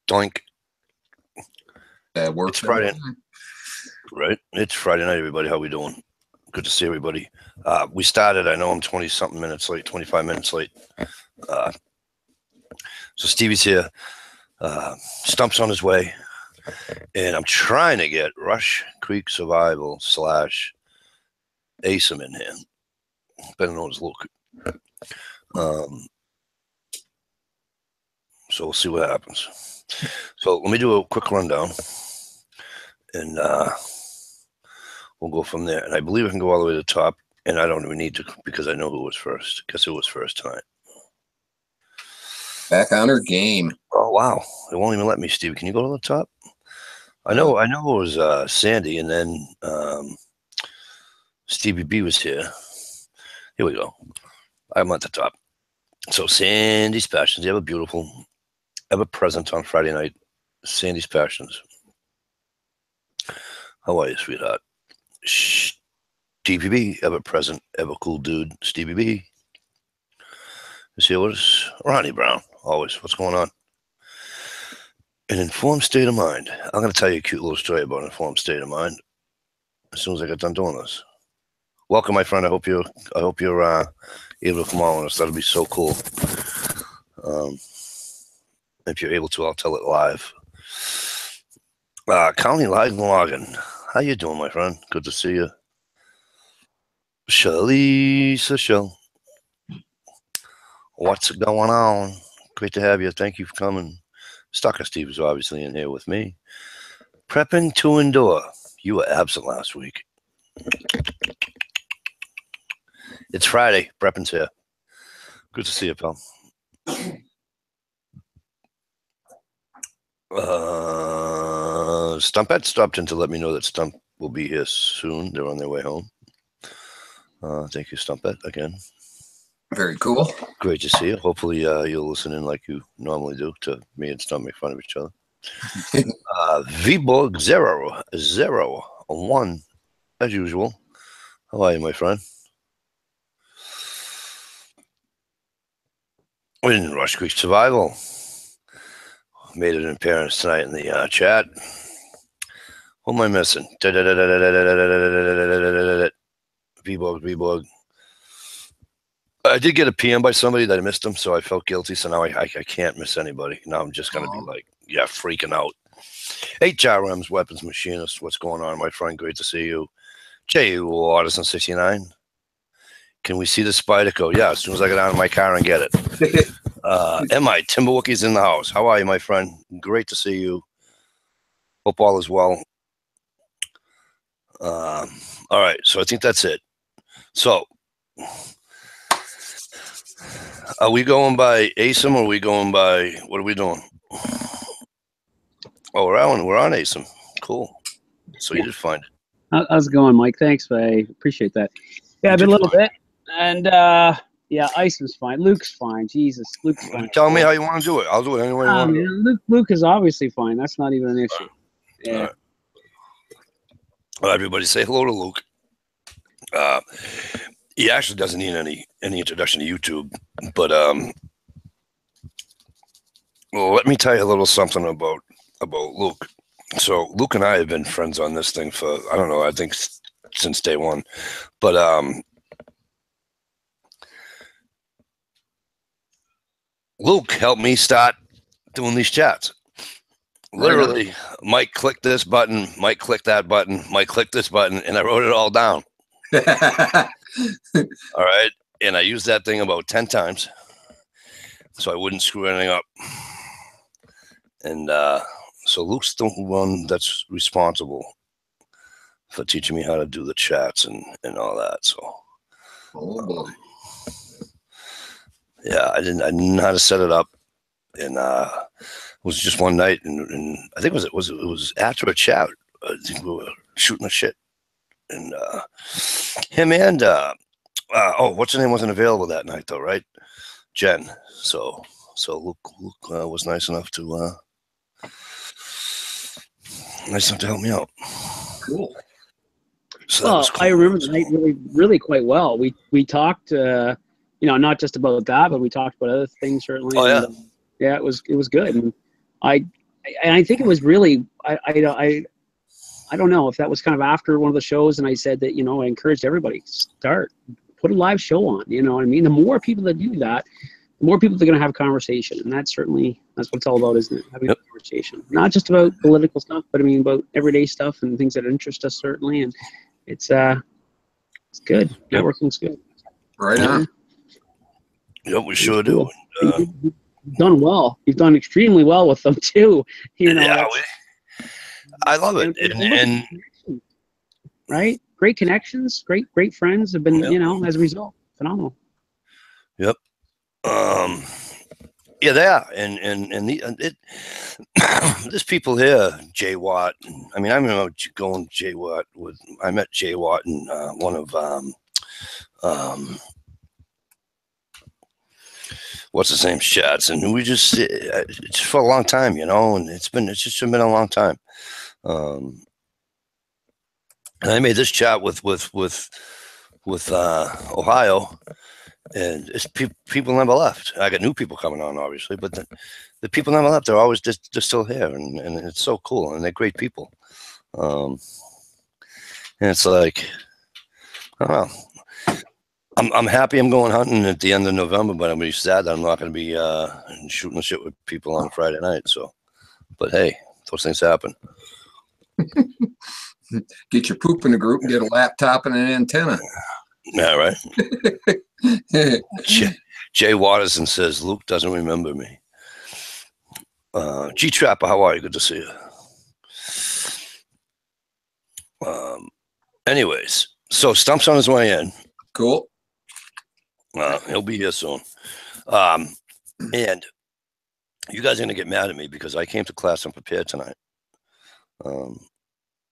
Doink. It's Friday. Right. It's Friday night, everybody. How we doing? Good to see everybody. We started, I know I'm 20-something minutes late, 25 minutes late. So Stevie's here. Stump's on his way. And I'm trying to get Rush Creek Survival / ASIM in here. Better known as Luke. So we'll see what happens. So let me do a quick rundown. And we'll go from there. And I believe I can go all the way to the top. And I don't even need to because I know who was first. Guess who was first tonight? Back on her game. Oh, wow. It won't even let me, Steve. Can you go to the top? I know it was Sandy, and then Stevie B was here. Here we go. I'm at the top. So Sandy's Passions. You have a beautiful, ever present on Friday night. Sandy's Passions. How are you, sweetheart? Stevie B, ever present, ever cool dude. Stevie B. Is here with us. Ronnie Brown, always. What's going on? An informed state of mind. I'm going to tell you a cute little story about an informed state of mind as soon as I get done doing this. Welcome, my friend. I hope you're able to come on with us. That'll be so cool. If you're able to, I'll tell it live. County Logan. How you doing, my friend? Good to see you. Shell. What's going on? Great to have you. Thank you for coming. Stucker Steve is obviously in here with me. Prepping to endure. You were absent last week. It's Friday. Prepping's here. Good to see you, pal. Stumpette stopped in to let me know that Stump will be here soon. They're on their way home. Thank you, Stumpette, again. Very cool. Great to see you. Hopefully you'll listen in like you normally do to me and Stump make fun of each other. VBorg 001, as usual. How are you, my friend? We're in Rush Creek Survival. Made an appearance tonight in the chat. What am I missing? VBorg. I did get a PM by somebody that I missed them, so I felt guilty. So now I can't miss anybody. Now I'm just going to be like, freaking out. HRM's Weapons Machinist. What's going on, my friend? Great to see you. J. Artisan 69. Can we see the spider code? Yeah, as soon as I get out of my car and get it. MI Timberwookie's in the house. How are you, my friend? Great to see you. Hope all is well. All right, so I think that's it. So, are we going by ASIM or are we going by, what are we doing? Oh, we're on ASIM. Cool. So you did find it. How's it going, Mike? Thanks. I appreciate that. Yeah, I've been a little bit. And, ISIM's fine. Luke's fine. Jesus, Luke's fine. Tell me how you want to do it. I'll do it anyway you want to do it. Luke is obviously fine. That's not even an issue. Yeah. All right. Well, everybody say hello to Luke. He actually doesn't need any introduction to YouTube, but well, let me tell you a little something about Luke. So Luke and I have been friends on this thing for, I don't know, I think since day one, but Luke helped me start doing these chats. Literally, Mike clicked this button, Mike clicked that button, Mike clicked this button, and I wrote it all down. All right. And I used that thing about 10 times so I wouldn't screw anything up. And so Luke's the one that's responsible for teaching me how to do the chats and all that. So, yeah, I didn't know how to set it up. And it was just one night, and I think it was after a chat. I think we were shooting the shit. And him and what's her name wasn't available that night though, right? Jen. So Luke was nice enough to help me out. Cool. So well, cool. I remember the night really quite well. We talked, not just about that, but we talked about other things certainly. Oh yeah. And, yeah, it was good. And I and I think it was really, I don't know if that was kind of after one of the shows, and I said that, you know, I encouraged everybody, put a live show on, you know what I mean? The more people that do that, the more people are going to have a conversation. And that's what it's all about, isn't it? Having a conversation, not just about political stuff, but I mean, about everyday stuff and things that interest us, certainly. And it's good. Networking's good. Right on. Yep, we sure do. You've done well. You've done extremely well with them too. You know, I love it. And right, great connections, great friends have been, you know, as a result, phenomenal. Yep. Yeah, they are, and there's people here, Jay Watt. I mean, I remember going Jay Watt I met Jay Watt in one of what's his name, chats, and we just for a long time, you know, and it's just been a long time. And I made this chat with Ohio. And it's people never left. I got new people coming on, obviously, but the people never left. They're always just still here, and it's so cool, and they're great people. And it's like, I don't know. I'm happy I'm going hunting at the end of November, but I'm really sad that I'm not going to be shooting the shit with people on Friday night. So, but hey, those things happen. Get your poop in the group and get a laptop and an antenna. Yeah, right. Jay Watterson says Luke doesn't remember me. G Trapper, how are you? Good to see you. Anyways, so Stump's on his way in. Cool. He'll be here soon. And you guys are gonna get mad at me because I came to class unprepared tonight.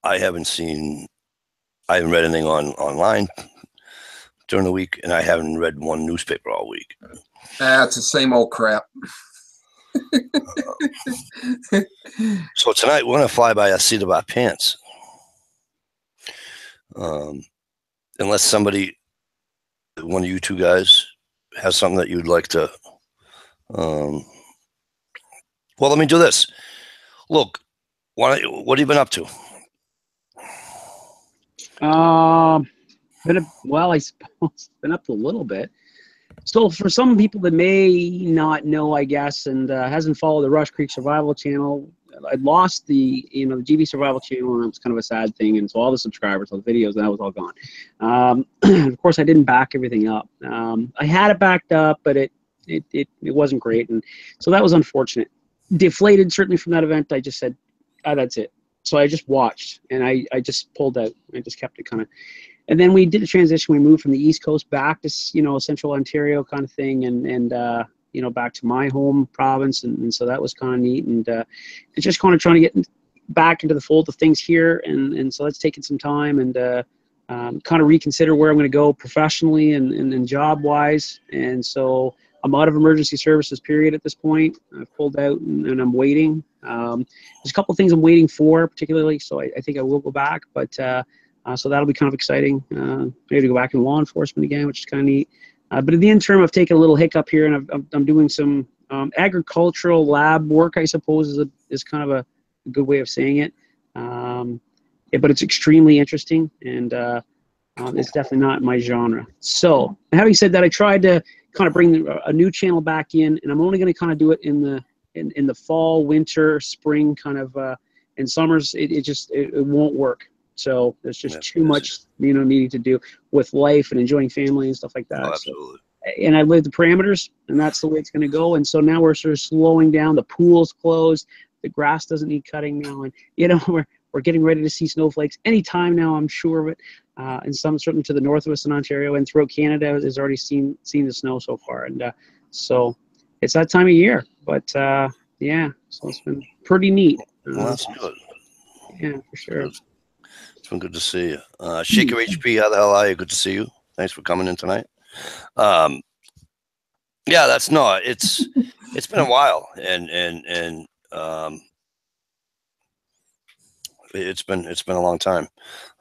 I haven't read anything online during the week, and I haven't read one newspaper all week. It's the same old crap. So tonight we're gonna fly by a seat of our pants. Unless somebody, one of you two guys, has something that you'd like to. Well, let me do this. Look, what have you been up to? I suppose been up to a little bit. So for some people that may not know, I guess, and hasn't followed the Rush Creek Survival channel, I lost the GB Survival channel, and it was kind of a sad thing. And so all the subscribers, all the videos, that was all gone. Of course, I didn't back everything up. I had it backed up, but it wasn't great, and so that was unfortunate. Deflated certainly from that event. I just said, that's it. So I just watched, and I just pulled out. I just kept it kind of. And then we did a transition. We moved from the East Coast back to, Central Ontario kind of thing, and back to my home province, and so that was kind of neat. And it's just kind of trying to get back into the fold of things here, and so that's taken some time, and kind of reconsider where I'm going to go professionally and job wise. And so I'm out of emergency services period at this point. I've pulled out, and I'm waiting. There's a couple of things I'm waiting for, particularly, so I think I will go back, but. So that'll be kind of exciting. Maybe to go back in law enforcement again, which is kind of neat. But in the interim, I've taken a little hiccup here, and I'm doing some agricultural lab work, I suppose, is kind of a good way of saying it. But it's extremely interesting, and it's definitely not my genre. So having said that, I tried to kind of bring a new channel back in, and I'm only going to kind of do it in the fall, winter, spring kind of. In summers, it won't work. So there's just too much, needing to do with life and enjoying family and stuff like that. Oh, absolutely. So, and I live the parameters, and that's the way it's going to go. And so now we're sort of slowing down. The pool's closed. The grass doesn't need cutting now, and we're getting ready to see snowflakes anytime now, I'm sure of it. And some certainly to the north of us in Ontario and throughout Canada has already seen the snow so far, and so it's that time of year. But so it's been pretty neat. Well, that's good. Yeah, for sure. It's been good to see you. Shaker HP, how the hell are you? Good to see you. Thanks for coming in tonight. It's been a while, and it's been a long time.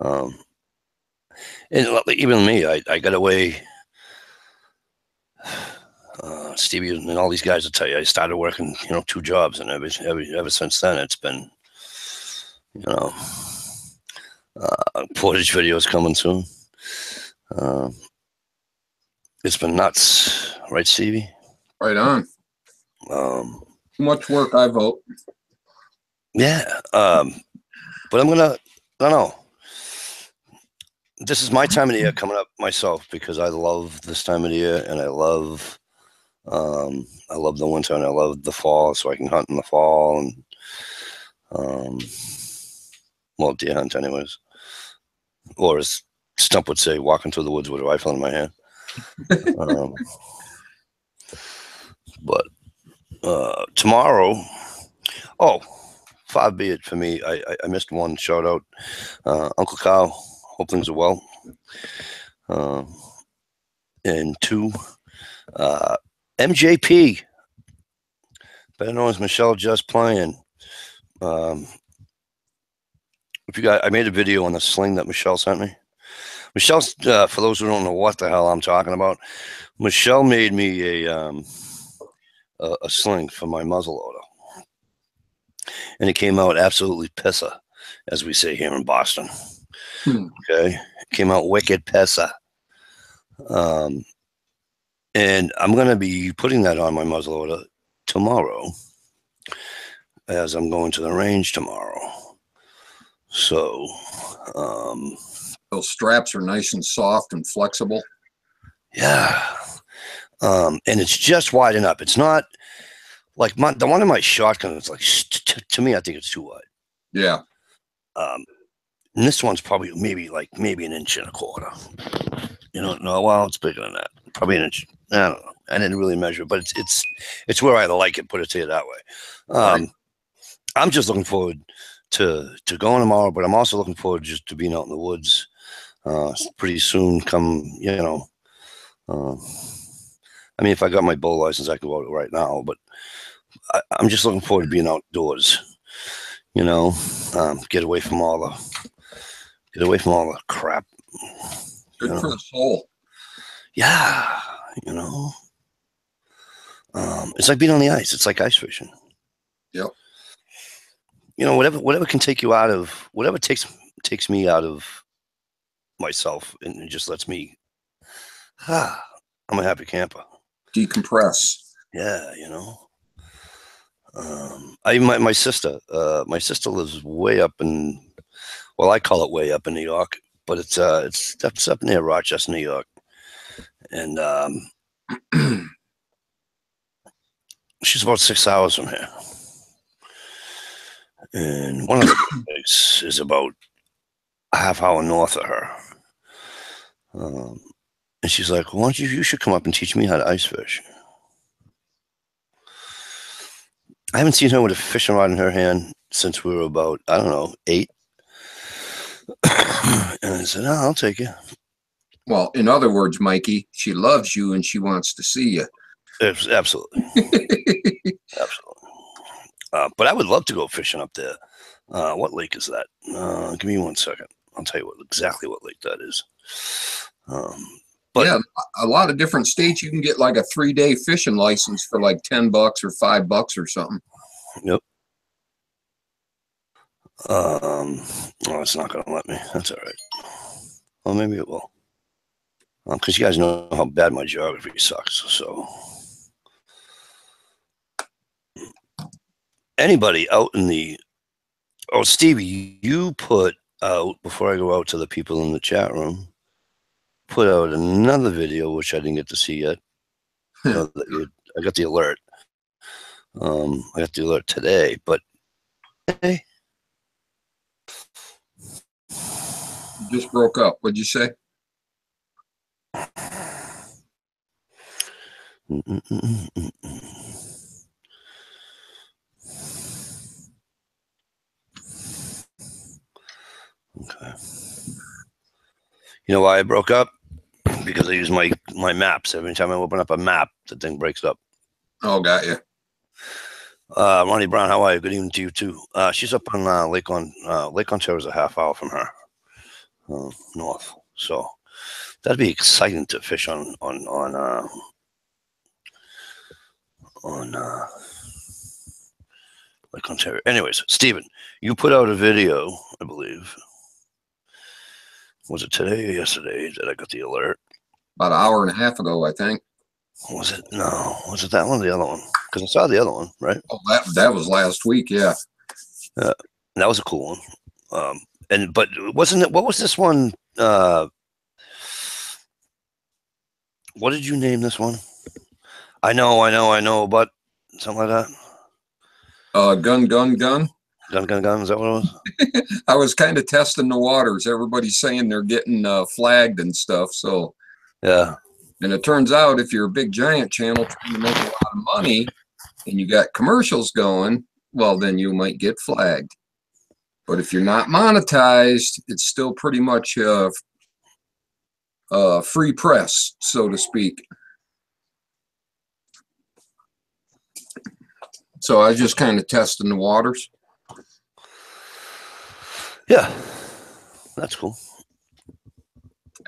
And even me, I got away Stevie and all these guys will tell you I started working, 2 jobs, and ever since then it's been, Portage videos coming soon. It's been nuts, right, Stevie? Right on. Too much work, I vote. Yeah. But I'm gonna, I don't know. This is my time of the year coming up myself because I love this time of the year, and I love the winter and I love the fall, so I can hunt in the fall and well, deer hunt anyways, or as Stump would say, walking through the woods with a rifle in my hand. But tomorrow, far be it for me. I missed one shout out, Uncle Kyle. Hope things are well. And 2, MJP, better known as Michelle Just Playing. If you got, I made a video on the sling that Michelle sent me. Michelle's, for those who don't know what the hell I'm talking about, Michelle made me a sling for my muzzleloader, and it came out absolutely pissa, as we say here in Boston. Okay, it came out wicked pissa. And I'm going to be putting that on my muzzleloader tomorrow, as I'm going to the range tomorrow. So, those straps are nice and soft and flexible. Yeah. And it's just wide enough. It's not like the one in my shotgun. It's like, to me, I think it's too wide. Yeah. And this one's probably maybe an 1.25 inches. No, well, it's bigger than that. Probably an inch. I don't know. I didn't really measure, but it's where I like it. Put it to you that way. Right. I'm just looking forward to going tomorrow, but I'm also looking forward just to being out in the woods pretty soon. Come, I mean, if I got my bow license, I could go out right now, but I'm just looking forward to being outdoors. Get away from all the crap. Good for the soul. Yeah, it's like being on the ice. It's like ice fishing. Yep. Whatever can take you out of, whatever takes me out of myself and just lets me, I'm a happy camper. Decompress. Yeah, my sister lives way up in, well, I call it way up in New York, but it's up near Rochester, New York, and she's about 6 hours from here, and one of the gigs is about a half hour north of her, and she's like, "Why don't you should come up and teach me how to ice fish." I haven't seen her with a fishing rod in her hand since we were about, I don't know, 8. And I said, I'll take you. Well, in other words, Mikey, she loves you and she wants to see you. Absolutely. Absolutely. But I would love to go fishing up there. What lake is that? Give me 1 second. I'll tell you exactly what lake that is. But yeah, a lot of different states you can get like a 3-day fishing license for like $10 or $5 or something. Yep. It's not gonna let me. That's all right. Well, maybe it will. Because you guys know how bad my geography sucks. So anybody out in the, Stevie, you put out, before I go out to the people in the chat room, put out another video which I didn't get to see yet. I got the alert. I got the alert today, but hey, You just broke up. What'd you say? Okay. You know why I broke up? Because I use my maps. Every time I open up a map, the thing breaks up. Oh, got you. Ronnie Brown, how are you? Good evening to you too. She's up on Lake Ontario is a half hour from her, north. So that'd be exciting to fish on on like Ontario. Anyways, Steven, you put out a video, I believe. Was it today or yesterday that I got the alert? About an hour and a half ago, I think. Was it? No. Was it that one or the other one? Because I saw the other one, right? Oh, that was last week, yeah. That was a cool one. But wasn't it? What was this one? What did you name this one? I know, but something like that. Gun. Gun. Is that what it was? I was kind of testing the waters. Everybody's saying they're getting flagged and stuff. So Yeah. And it turns out if you're a big giant channel trying to make a lot of money and you got commercials going, well, then you might get flagged. But if you're not monetized, it's still pretty much free press, so to speak. So I was just kind of testing the waters. Yeah, that's cool.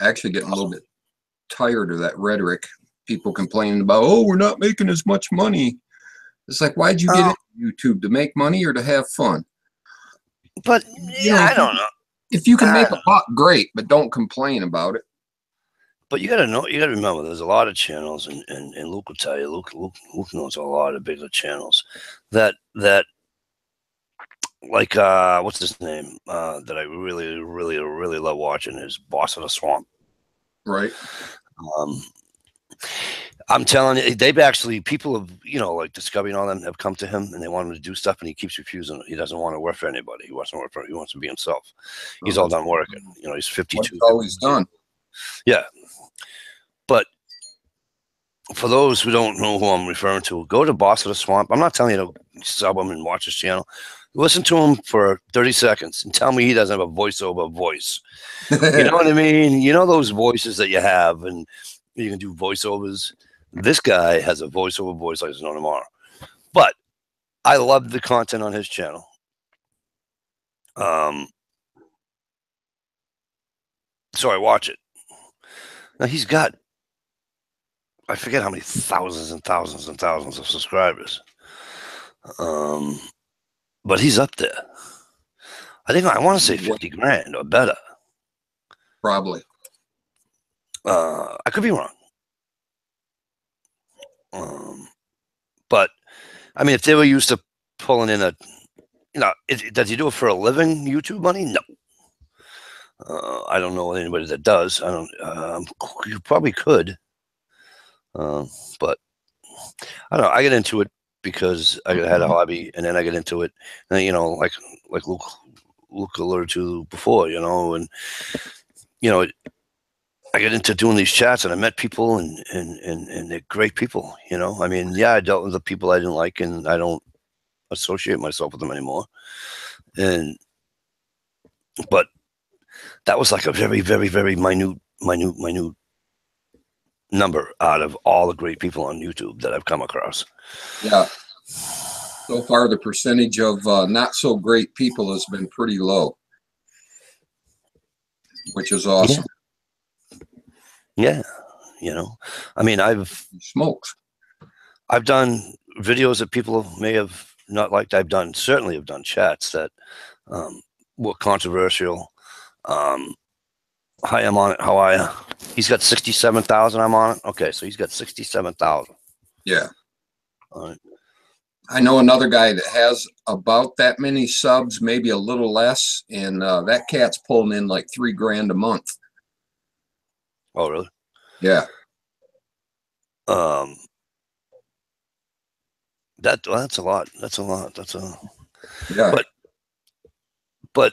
Actually getting a little bit tired of that rhetoric. People complaining about, oh, we're not making as much money. It's like, why'd you get into YouTube? To make money or to have fun? But yeah, I don't know. If you can make a buck, great, but don't complain about it. But you gotta know, you gotta remember, there's a lot of channels, and Luke will tell you, Luke knows a lot of bigger channels that like what's his name that I really love watching is Boss of the Swamp. Right. I'm telling you, they've actually, people have, like Discovery and all them have come to him and they want him to do stuff, and he keeps refusing. He doesn't want to work for anybody. He wants to be himself. He's all done working. He's 52. That's all he's done. Yeah. But for those who don't know who I'm referring to, go to Boss of the Swamp. I'm not telling you to sub him and watch his channel. Listen to him for 30 seconds and tell me he doesn't have a voiceover voice. You know what I mean? You know those voices that you have, and you can do voiceovers. This guy has a voiceover voice like there's no tomorrow. But I love the content on his channel. So I watch it. Now he's got, I forget how many thousands and thousands and thousands of subscribers. But he's up there. I want to say 50 grand or better. Probably. I could be wrong. But I mean, if they were used to pulling in does he do it for a living, YouTube money? No. I don't know anybody that does. I don't. You probably could. But I don't know. I get into it because I had a hobby, and then I get into it, and like Luke alluded to before, and I get into doing these chats, and I met people, and they're great people. I mean, yeah, I dealt with the people I didn't like, and I don't associate myself with them anymore. But that was like a very, very, very minute number out of all the great people on YouTube that I've come across. Yeah. So far, the percentage of not so great people has been pretty low, which is awesome. Yeah. I mean, I've done videos that people may have not liked. Certainly have done chats that were controversial. Hi, I'm on it. How are you? He's got 67,000. I'm on it. Okay, so he's got 67,000. Yeah. All right. I know another guy that has about that many subs, maybe a little less, and that cat's pulling in like $3 grand a month. Oh, really? Yeah. That's a lot. Yeah. But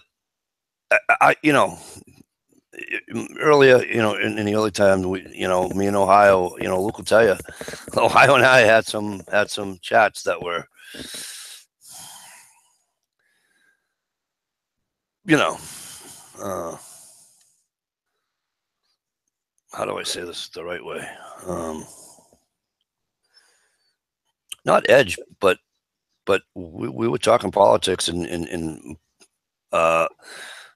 I earlier, in the early times, me and Ohio, Luke will tell you, Ohio and I had some chats that were, how do I say this the right way? Not edge, but we were talking politics, and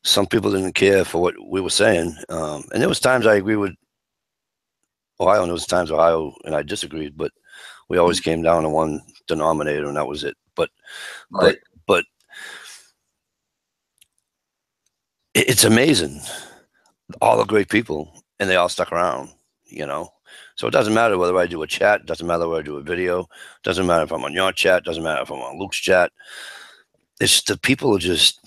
some people didn't care for what we were saying. And there was times I agree with Ohio, and there was times Ohio and I disagreed, but we always came down to one denominator, and that was it. But Right. but it's amazing, all the great people, and they all stuck around, you know. So it doesn't matter whether I do a chat, it doesn't matter whether I do a video, doesn't matter if I'm on your chat, doesn't matter if I'm on Luke's chat. It's the people are just,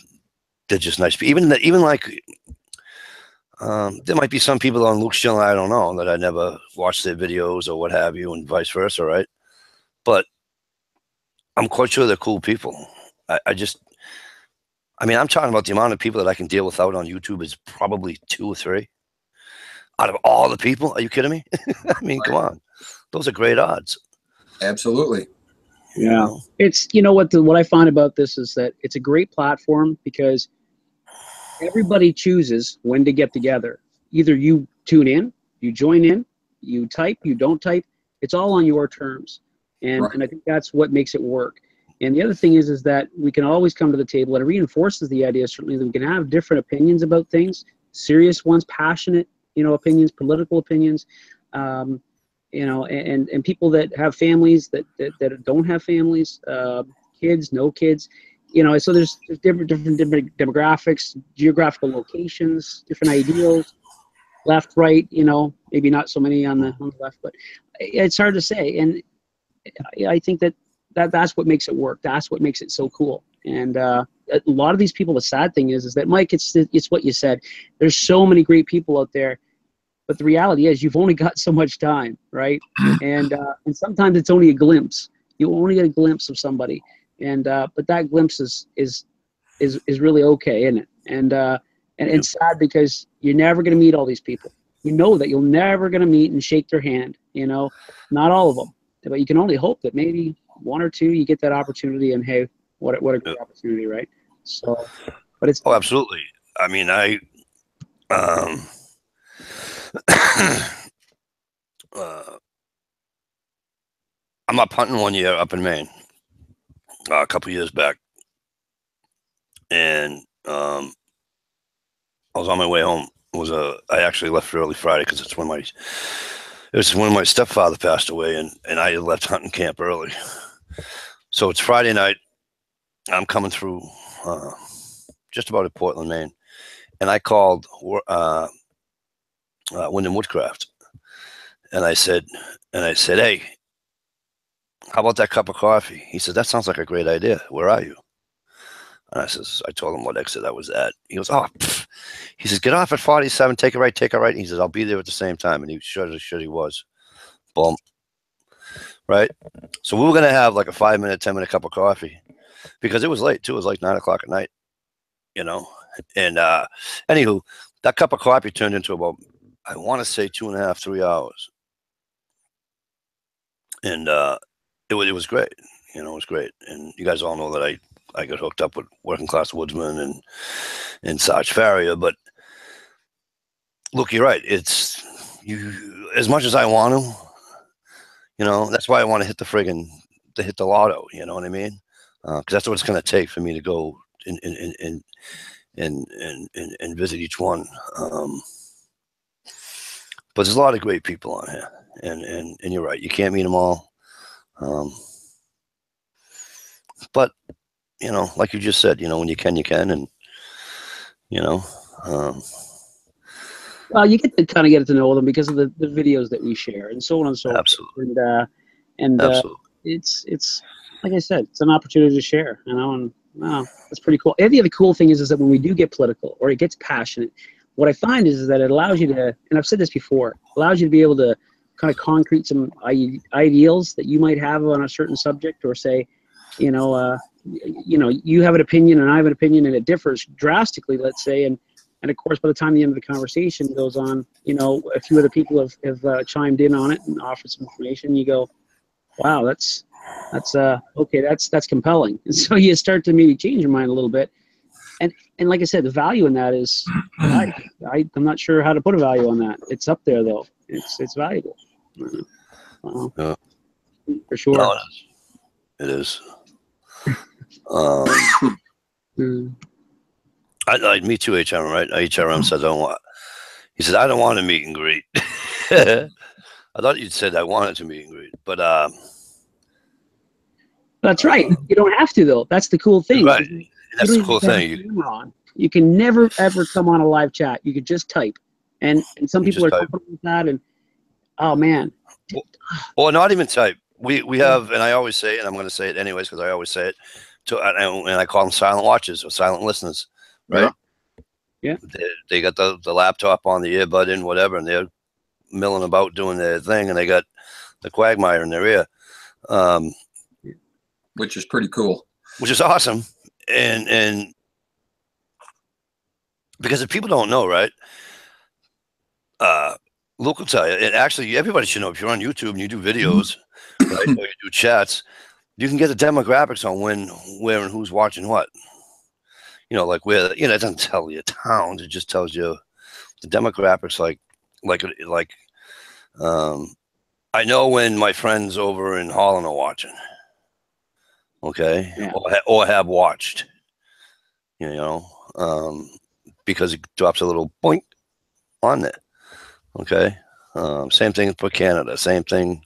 they're just nice. Even like there might be some people on Luke's channel I don't know that I never watched their videos or what have you, and vice versa, right? But I'm quite sure they're cool people. I mean, I'm talking about the amount of people that I can deal with out on YouTube is probably 2 or 3 out of all the people. Are you kidding me? I mean, come on, those are great odds. Absolutely. Yeah, You know? it's what I find about this is that it's a great platform because everybody chooses when to get together. Either you tune in, you join in, you type, you don't type. It's all on your terms, and Right. and I think that's what makes it work. And the other thing is that we can always come to the table, and it reinforces the idea certainly that we can have different opinions about things, serious ones, passionate, opinions, political opinions, and people that have families that don't have families, kids, no kids, so there's different demographics, geographical locations, different ideals, left, right, maybe not so many on the left, but it's hard to say. And I think that's what makes it work. That's what makes it so cool. And a lot of these people, the sad thing is that, Mike, it's what you said. There's so many great people out there, but the reality is you've only got so much time, right? And sometimes it's only a glimpse. You only get a glimpse of somebody, and but that glimpse is really okay, isn't it? And it's sad because you're never going to meet all these people. You know that you're never going to meet and shake their hand. Not all of them, but you can only hope that maybe 1 or 2 you get that opportunity. And hey, what a great opportunity, right? So, but it's absolutely. I mean, I'm up hunting one year up in Maine, a couple years back, and I was on my way home. I actually left early Friday because it was when my stepfather passed away, and I left hunting camp early. So it's Friday night. I'm coming through just about at Portland, Maine, and I called Wyndham Woodcraft, and I said, hey, how about that cup of coffee? He said, that sounds like a great idea. Where are you? And I told him what exit I was at. He goes, oh, pff. He says, get off at 47, take a right, take a right. And he says, I'll be there at the same time. And he sure he was. Boom. Right? So we were going to have like a 5-minute, 10-minute cup of coffee because it was late too. It was like 9 o'clock at night, And anywho, that cup of coffee turned into about, I want to say 2.5, 3 hours. And it was great. It was great. And you guys all know that I got hooked up with Working Class Woodsman and Sarge Farrier. But look, you're right. It's as much as I want to, that's why I want to hit the lotto. You know what I mean? Because that's what it's going to take for me to go and visit each one. But there's a lot of great people on here, and you're right. You can't meet them all. But like you just said, when you can, and well, you get to kind of get to know them because of the videos that we share and so on and so forth. Absolutely. Absolutely. It's like I said, it's an opportunity to share, and that's pretty cool. And the other cool thing is that when we do get political or it gets passionate, what I find is that it allows you to, and I've said this before, allows you to be able to kind of concrete some ideals that you might have on a certain subject, or say, you have an opinion and I have an opinion and it differs drastically, let's say, and of course, by the time the end of the conversation goes on, a few other people have chimed in on it and offered some information. You go, wow, that's okay, that's compelling. And so you start to maybe change your mind a little bit. And like I said, the value in that is, I'm not sure how to put a value on that. It's up there though. It's valuable. Yeah. For sure. No, it is. Me too, HRM, right? HRM said, he said, I don't want a meet and greet. I thought you'd said I wanted to meet and greet, but That's right. You don't have to though. That's the cool thing. Right. That's the cool thing. You can never ever come on a live chat. You could just type, and some people are comfortable with that. And oh man, or not even type. We have, and I always say it, and I'm going to say it anyways because I always say it. And I call them silent watchers or silent listeners, right? Yeah. They got the laptop on the earbud in, whatever, and they're milling about doing their thing, and they got the Quagmire in their ear, which is pretty cool. Which is awesome, and because if people don't know, right? Luke will tell you, and actually everybody should know if you're on YouTube and you do videos, right, or you do chats, you can get the demographics on when, where, and who's watching what. You know, like where, you know, it doesn't tell you towns, it just tells you the demographics. Like, I know when my friends over in Holland are watching, okay, yeah. or have watched, you know, because it drops a little point on it. Okay. Same thing for Canada. Same thing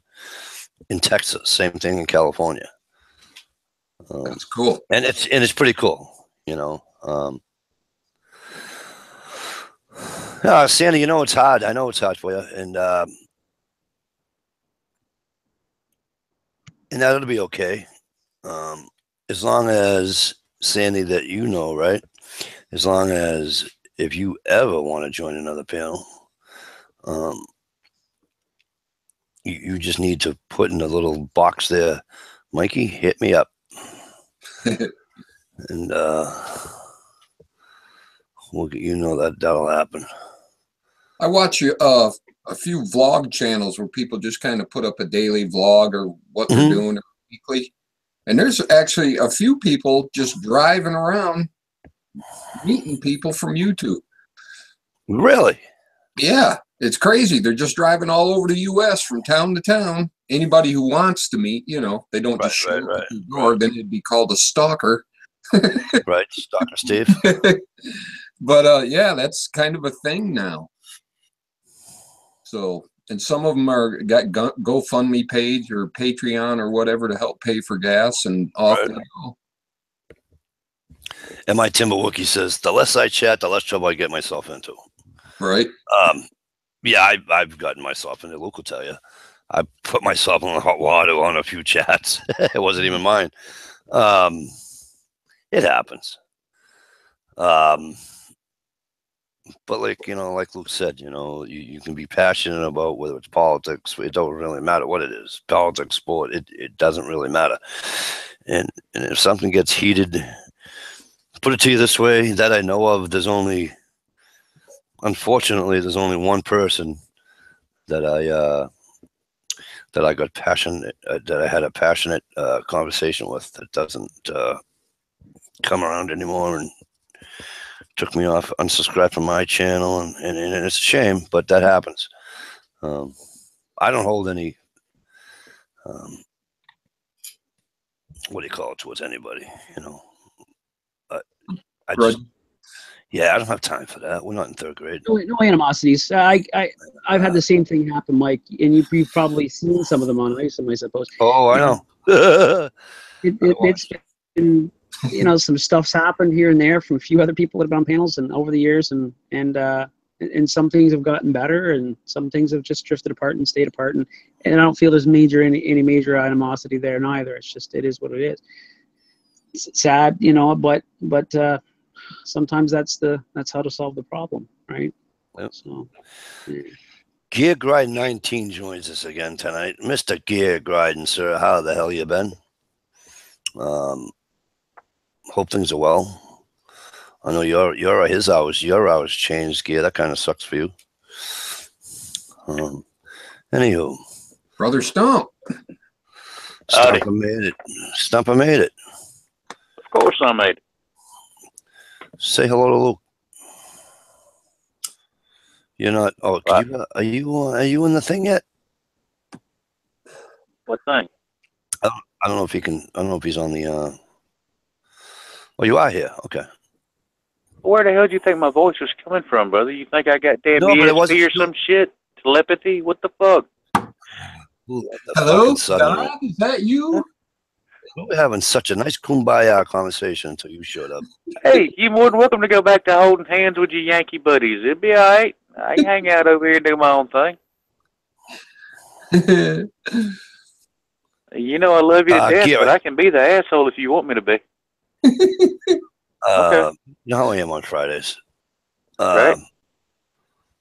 in Texas. Same thing in California. That's cool. And it's pretty cool, you know. Sandy, you know it's hard. I know it's hard for you, and that'll be okay. As long as, Sandy, that you know, right? As long as if you ever want to join another panel, you just need to put in a little box there, Mikey, hit me up. And we'll get, you know, that'll happen. I watch a few vlog channels where people just kind of put up a daily vlog or what they're doing or weekly. And there's actually a few people just driving around meeting people from YouTube. Really? Yeah, it's crazy. They're just driving all over the U.S. from town to town. Anybody who wants to meet, you know, they don't just show up at the door. Then it'd be called a stalker. Right, Stalker Steve. But yeah, that's kind of a thing now. So, and some of them got GoFundMe page or Patreon or whatever to help pay for gas, and off they go. And my Timber Wookie says, the less I chat, the less trouble I get myself into. Right. Yeah, I've gotten myself into, Luke will tell you. I put myself in the hot water on a few chats. It wasn't even mine. It happens. But like, you know, like Luke said, you know, you can be passionate about whether it's politics. It don't really matter what it is. Politics, sport, it doesn't really matter. And if something gets heated, put it to you this way, that I know of, unfortunately, there's only one person that I got passionate, that I had a passionate conversation with that doesn't come around anymore and took me off, unsubscribed from my channel, and it's a shame, but that happens. I don't hold any, what do you call it, towards anybody, you know. I just, yeah, I don't have time for that. We're not in third grade. No animosities. I've had the same thing happen, Mike, and you've probably seen some of them on ISOM, I suppose. Oh, I know. It's been, you know, some stuff's happened here and there from a few other people that have been on panels and over the years, and some things have gotten better, and some things have just drifted apart and stayed apart, and I don't feel there's any major animosity there neither. It's just, it is what it is. It's sad, you know, but sometimes that's how to solve the problem, right? Yep. So, yeah. Gear Gride 19 joins us again tonight. Mr. Gear Griden, sir, how the hell you been? Hope things are well. I know your hours changed, Gear. That kind of sucks for you. Anywho, Brother Stump. Stumper made it. Stumper made it. Of course I made it. Say hello to Luke. You're not. Oh, are you in the thing yet? What thing? I don't know if he can. I don't know if he's on the. Oh, you are here. Okay. Where the hell do you think my voice was coming from, brother? You think I got damn ESP or some shit? Telepathy? What the fuck? Hello, Don? Is that you? We were having such a nice kumbaya conversation until you showed up. Hey, you're more than welcome to go back to holding hands with your Yankee buddies. It'll be all right. I can hang out over here and do my own thing. You know I love you to death, but I can be the asshole if you want me to be. Okay. You know how I am on Fridays. Right.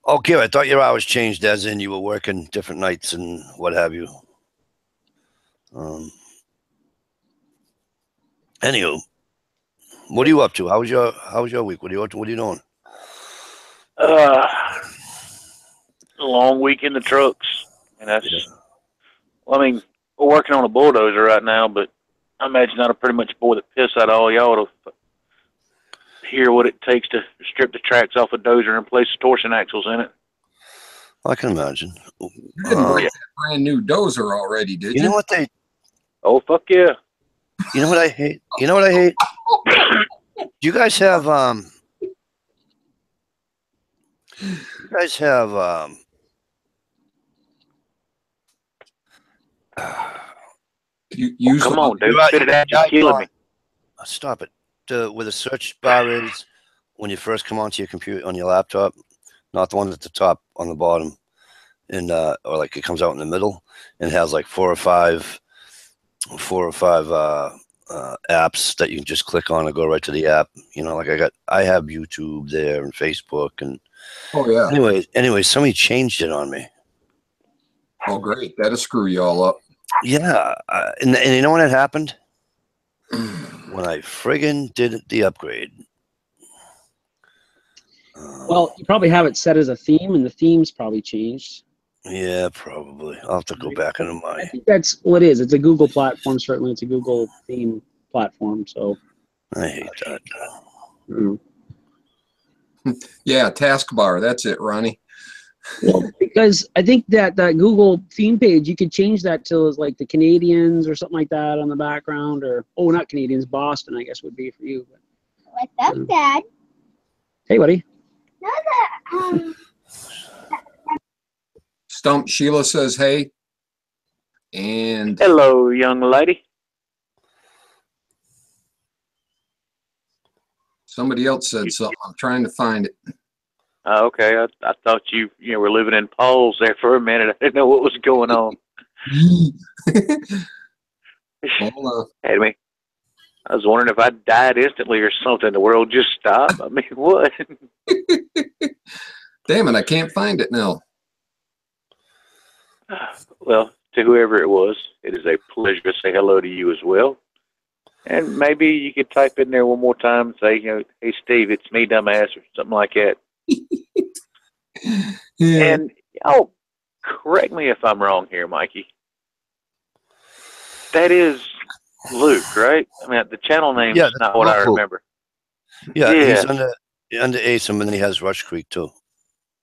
Okay, I thought your hours changed as in you were working different nights and what have you. Anywho, what are you up to? How was your week? What are you doing? Long week in the trucks, and that's. Well, I mean, we're working on a bulldozer right now, but I imagine that'll pretty much bore the piss out of all y'all to hear what it takes to strip the tracks off a dozer and place torsion axles in it. I can imagine. You didn't bring that brand new dozer already, did you? You know what they? Oh, fuck yeah. You know what I hate? You know what I hate? Do you guys have come on, dude. Spit it out. You're killing me. Stop it. Where the search bar is when you first come onto your computer on your laptop, not the one at the top, on the bottom, and or like it comes out in the middle and has like four or five apps that you can just click on and go right to the app. You know, like I have YouTube there and Facebook and. Oh yeah. Anyway, somebody changed it on me. Oh great, that'll screw you all up. Yeah, and you know when it happened? When I friggin' did the upgrade. Well, you probably have it set as a theme, and the theme's probably changed. Yeah, probably. I'll have to go back into my. I think that's what it is. It's a Google platform. Certainly, it's a Google theme platform. So. I hate that. Yeah, taskbar. That's it, Ronnie. Well, because I think that Google theme page, you could change that to like the Canadians or something like that on the background, or not Canadians, Boston, I guess would be for you. But, what's up, Dad? Hey, buddy. Stump Sheila says hey. And hello, young lady. Somebody else said something. I'm trying to find it. Okay, I thought you were living in Paul's there for a minute. I didn't know what was going on. Hold on. Hey, I was wondering if I died instantly or something. The world just stopped. I mean, what? Damn it! I can't find it now. Well, to whoever it was, it is a pleasure to say hello to you as well. And maybe you could type in there one more time and say, hey, Steve, it's me, dumbass, or something like that. Yeah. And, correct me if I'm wrong here, Mikey. That is Luke, right? I mean, the channel name is not what I remember. Yeah, he's under Asim, and then he has Rush Creek, too.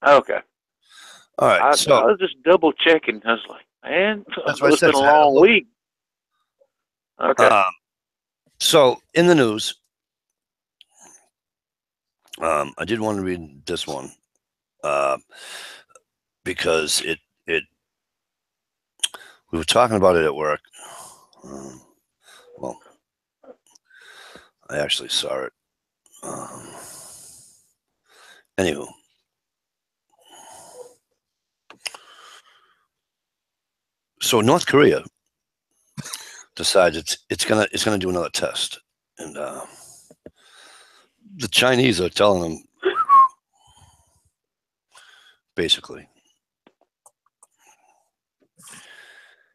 Okay. All right, I was just double checking. I was like, man, it's been a long week. Okay. So in the news, I did want to read this one because it we were talking about it at work. Well, I actually saw it. Anywho. So North Korea decides it's gonna do another test, and the Chinese are telling them basically.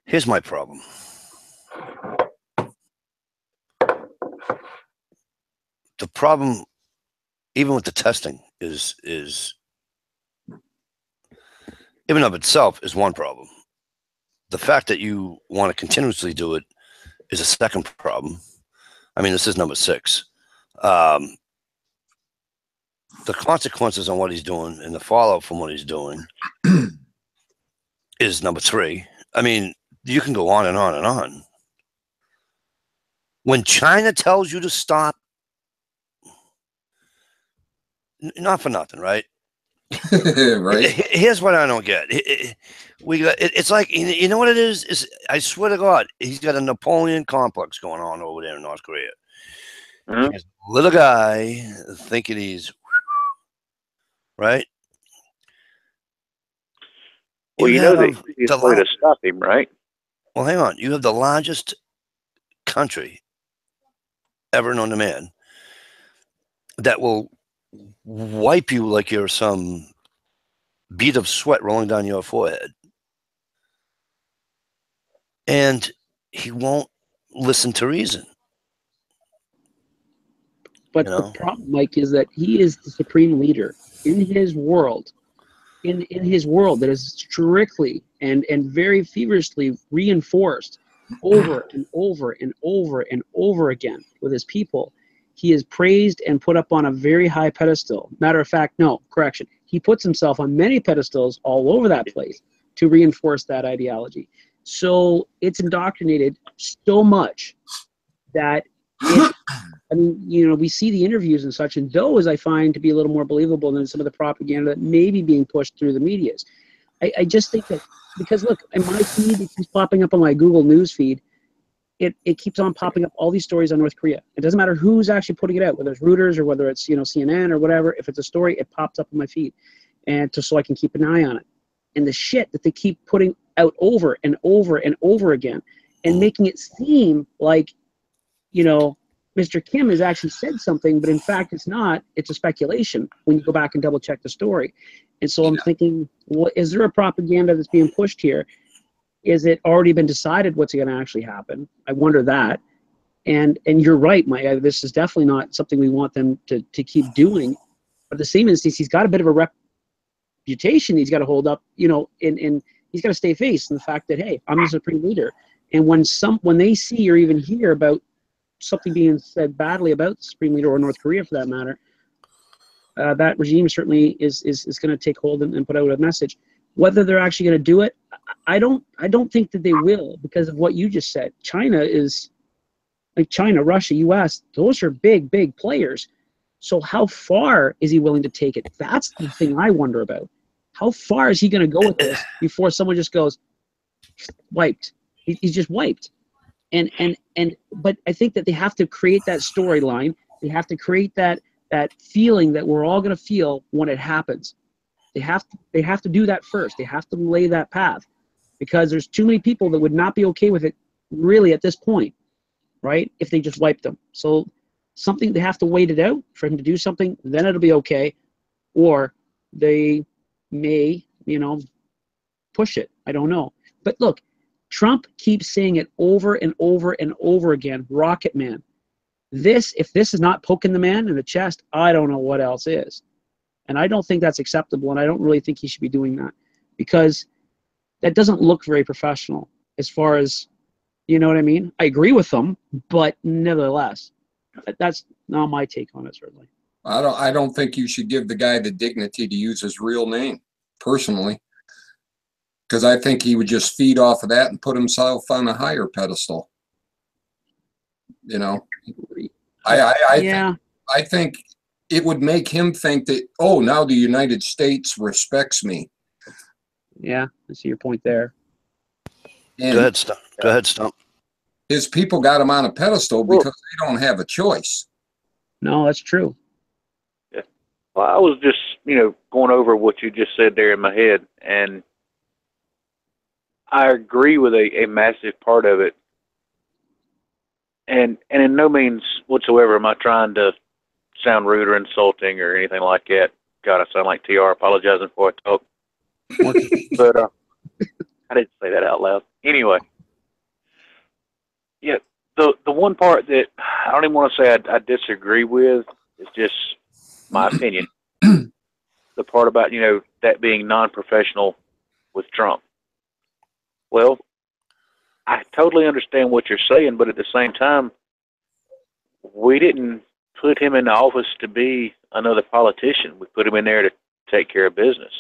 Here's my problem. The problem, even with the testing, is even of itself is one problem. The fact that you want to continuously do it is a second problem. I mean, this is number 6. The consequences on what he's doing and the fallout from what he's doing is number 3. I mean, you can go on and on and on. When China tells you to stop, not for nothing, right? Right. Here's what I don't get. It's like, you know what it is? I swear to God, he's got a Napoleon complex going on over there in North Korea. Mhm. He's a little guy thinking he's right. Well, you know the have easiest way to stop him, right? Well, hang on. You have the largest country ever known to man that will wipe you like you're some bead of sweat rolling down your forehead. And he won't listen to reason. But the problem, Mike, is that he is the supreme leader in his world. In his world that is strictly and very feverishly reinforced over and over and over and over again with his people. He is praised and put up on a very high pedestal. Matter of fact, no, correction. He puts himself on many pedestals all over that place to reinforce that ideology. So it's indoctrinated so much that I mean, you know, we see the interviews and such, and those I find to be a little more believable than some of the propaganda that may be being pushed through the medias. I just think that, because look, in my feed, it keeps popping up on my Google News feed. It keeps on popping up all these stories on North Korea. It doesn't matter who's actually putting it out, whether it's Reuters or whether it's, you know, CNN or whatever. If it's a story, it pops up on my feed, and just so I can keep an eye on it. And the shit that they keep putting out over and over and over again, and making it seem like, you know, Mr. Kim has actually said something, but in fact it's not. It's a speculation when you go back and double check the story. And so I'm thinking, well, is there a propaganda that's being pushed here? Is it already been decided what's going to actually happen? I wonder that. And you're right, Mike. This is definitely not something we want them to keep doing. But at the same instance, he's got a bit of a reputation he's got to hold up, you know, and he's got to stay faced in the fact that, hey, I'm the supreme leader. And when they see or even hear about something being said badly about the supreme leader, or North Korea for that matter, that regime certainly is going to take hold and put out a message. Whether they're actually going to do it, I don't think that they will, because of what you just said. China is like China, Russia, U.S. Those are big players. So how far is he willing to take it? That's the thing I wonder about. How far is he going to go with this before someone just goes wiped? He's just wiped. But I think that they have to create that storyline. They have to create that feeling that we're all going to feel when it happens. They have to do that first. They have to lay that path, because there's too many people that would not be okay with it really at this point, right? If they just wiped them. So they have to wait it out for him to do something, then it'll be okay. Or they may, you know, push it. I don't know. But look, Trump keeps saying it over and over and over again, Rocket Man. If this is not poking the man in the chest, I don't know what else is. And I don't think that's acceptable, and I don't really think he should be doing that, because that doesn't look very professional as far as, you know what I mean? I agree with them, but nevertheless, that's not my take on it, certainly. I don't think you should give the guy the dignity to use his real name, personally, because I think he would just feed off of that and put himself on a higher pedestal. You know, I think it would make him think that, oh, now the United States respects me. Yeah, I see your point there. And Go ahead, Stump. His people got him on a pedestal because they don't have a choice. No, that's true. Yeah. Well, I was just, you know, going over what you just said there in my head, and I agree with a massive part of it. And in no means whatsoever am I trying to sound rude or insulting or anything like that. God, I sound like TR apologizing for I talk. But I didn't say that out loud. Anyway, yeah, the one part that I don't even want to say I disagree with is just my opinion. The part about, you know, that being non-professional with Trump. Well, I totally understand what you're saying, but at the same time, we didn't put him in the office to be another politician. We put him in there to take care of business.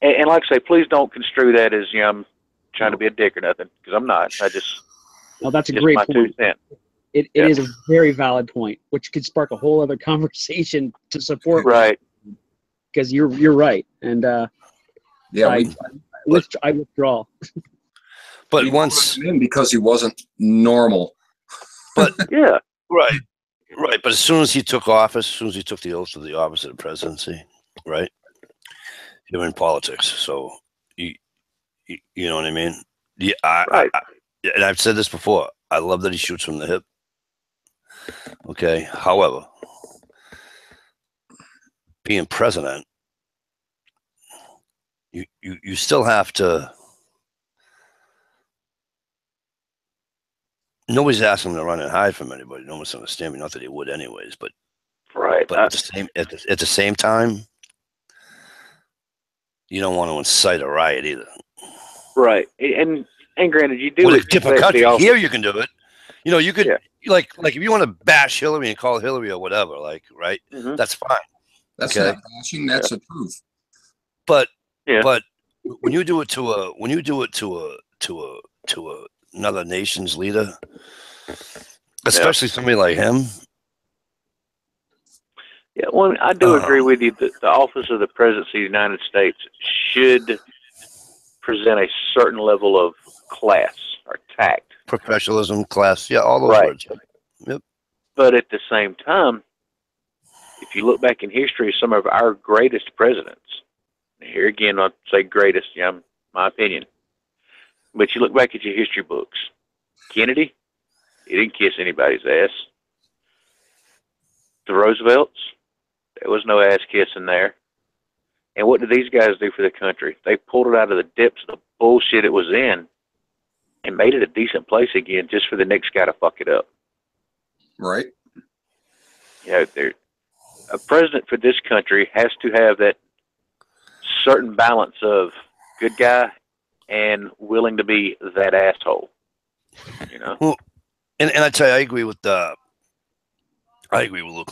And like I say, please don't construe that as, you know, I'm trying to be a dick or nothing, because I'm not. No, that's a great point. 2 cents. It is a very valid point, which could spark a whole other conversation to support. Right. because you're right, and Yeah, I withdraw. But we once, voted him in because he wasn't normal. but Yeah. right, right. But as soon as he took office, as soon as he took the oath of the office of the presidency, right, you're in politics. So you know what I mean? Yeah, Right. and I've said this before. I love that he shoots from the hip. Okay. However, being president, you still have to. Nobody's asking him to run and hide from anybody. No one's understanding. Not that he would, anyways. But Right. at the same time, you don't want to incite a riot either. Right. And granted, you do With a expect different the country office. here, you can do it. You know, you could Yeah. like if you want to bash Hillary and call Hillary or whatever, like right, Mhm. that's fine. That's Okay. not bashing. That's the truth. But Yeah. but when you do it to another nation's leader, especially somebody like him. Yeah, well, I do agree with you that the office of the presidency of the United States should present a certain level of class or tact. Professionalism, class, yeah, all those Right. words. Yep. But at the same time, if you look back in history, some of our greatest presidents, here again, I'll say greatest, yeah, my opinion, but you look back at your history books, Kennedy, he didn't kiss anybody's ass. The Roosevelts, there was no ass kissing there. And what did these guys do for the country? They pulled it out of the depths of the bullshit it was in and made it a decent place again just for the next guy to fuck it up. Right. You know, a president for this country has to have that certain balance of good guy and willing to be that asshole. You know? Well, and I tell you, I agree with Luke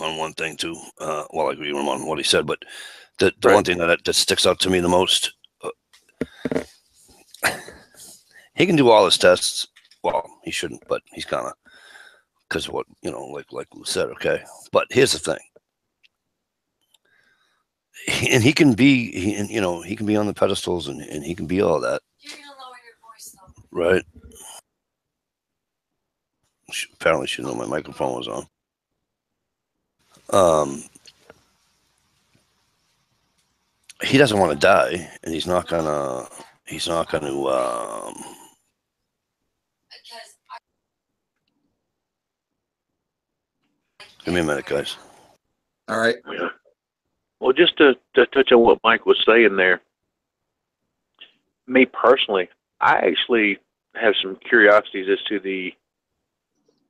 on one thing too. Well, I agree with him on what he said, but the Right. one thing that sticks out to me the most, he can do all his tests. Well, he shouldn't, but he's gonna, because of what, you know, like Lou said. Okay, but here's the thing, and he can be, he can be on the pedestals, and he can be all that. You're gonna lower your voice though. Right. Apparently, she didn't know my microphone was on. He doesn't want to die, and he's not gonna. Because Give me a minute, guys. All right. Yeah. Well, just to touch on what Mike was saying there, me personally, I actually have some curiosities as to the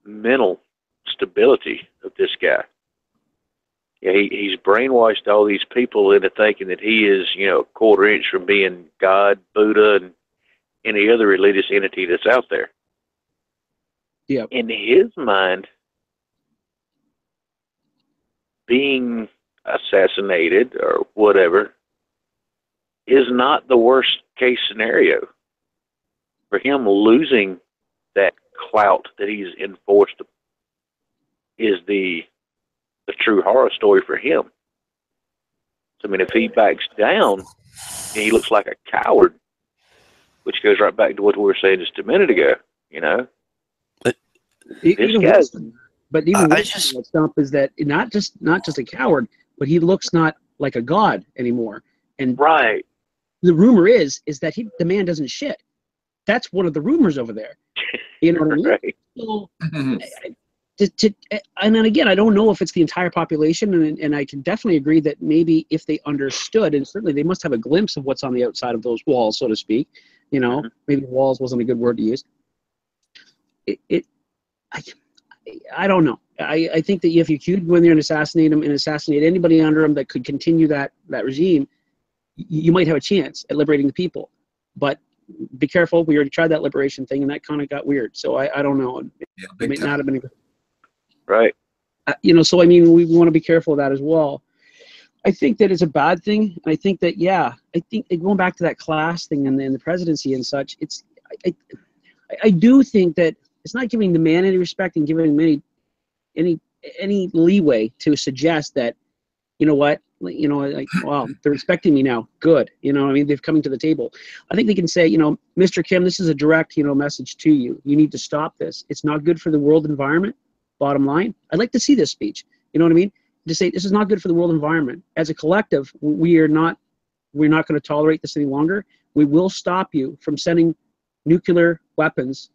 mental stability of this guy. Yeah, he's brainwashed all these people into thinking that he is, a quarter inch from being God, Buddha, and any other religious entity that's out there. Yeah. In his mind, being assassinated or whatever is not the worst case scenario. For him, losing that clout that he's enforced is the true horror story for him. So, I mean, if he backs down, he looks like a coward, which goes right back to what we were saying just a minute ago, But This even guy's- worse, but even I worse just- than that, Stump, is that not just a coward, but he looks not like a god anymore. And Right. the rumor is that the man doesn't shit. That's one of the rumors over there. You know what I mean? Right. So, and then again, I don't know if it's the entire population, and I can definitely agree that maybe if they understood, and certainly they must have a glimpse of what's on the outside of those walls, so to speak. Maybe walls wasn't a good word to use. I don't know. I think that if you could go in there and assassinate him and assassinate anybody under him that could continue that regime, you might have a chance at liberating the people. But be careful. We already tried that liberation thing, and that kind of got weird. So I don't know. Yeah, It big may time. not have been. Right. So I mean, we want to be careful of that as well. I think that it's a bad thing. I think that, I think going back to that class thing and the presidency and such, I do think that it's not giving the man any respect and giving him any leeway to suggest that you know what, like, wow, they're respecting me now. Good. You know what I mean? They've coming to the table. I think they can say, Mr. Kim, this is a direct, message to you. You need to stop this. It's not good for the world environment. Bottom line. I'd like to see this speech. You know what I mean? To say this is not good for the world environment. As a collective, we're not going to tolerate this any longer. We will stop you from sending nuclear weapons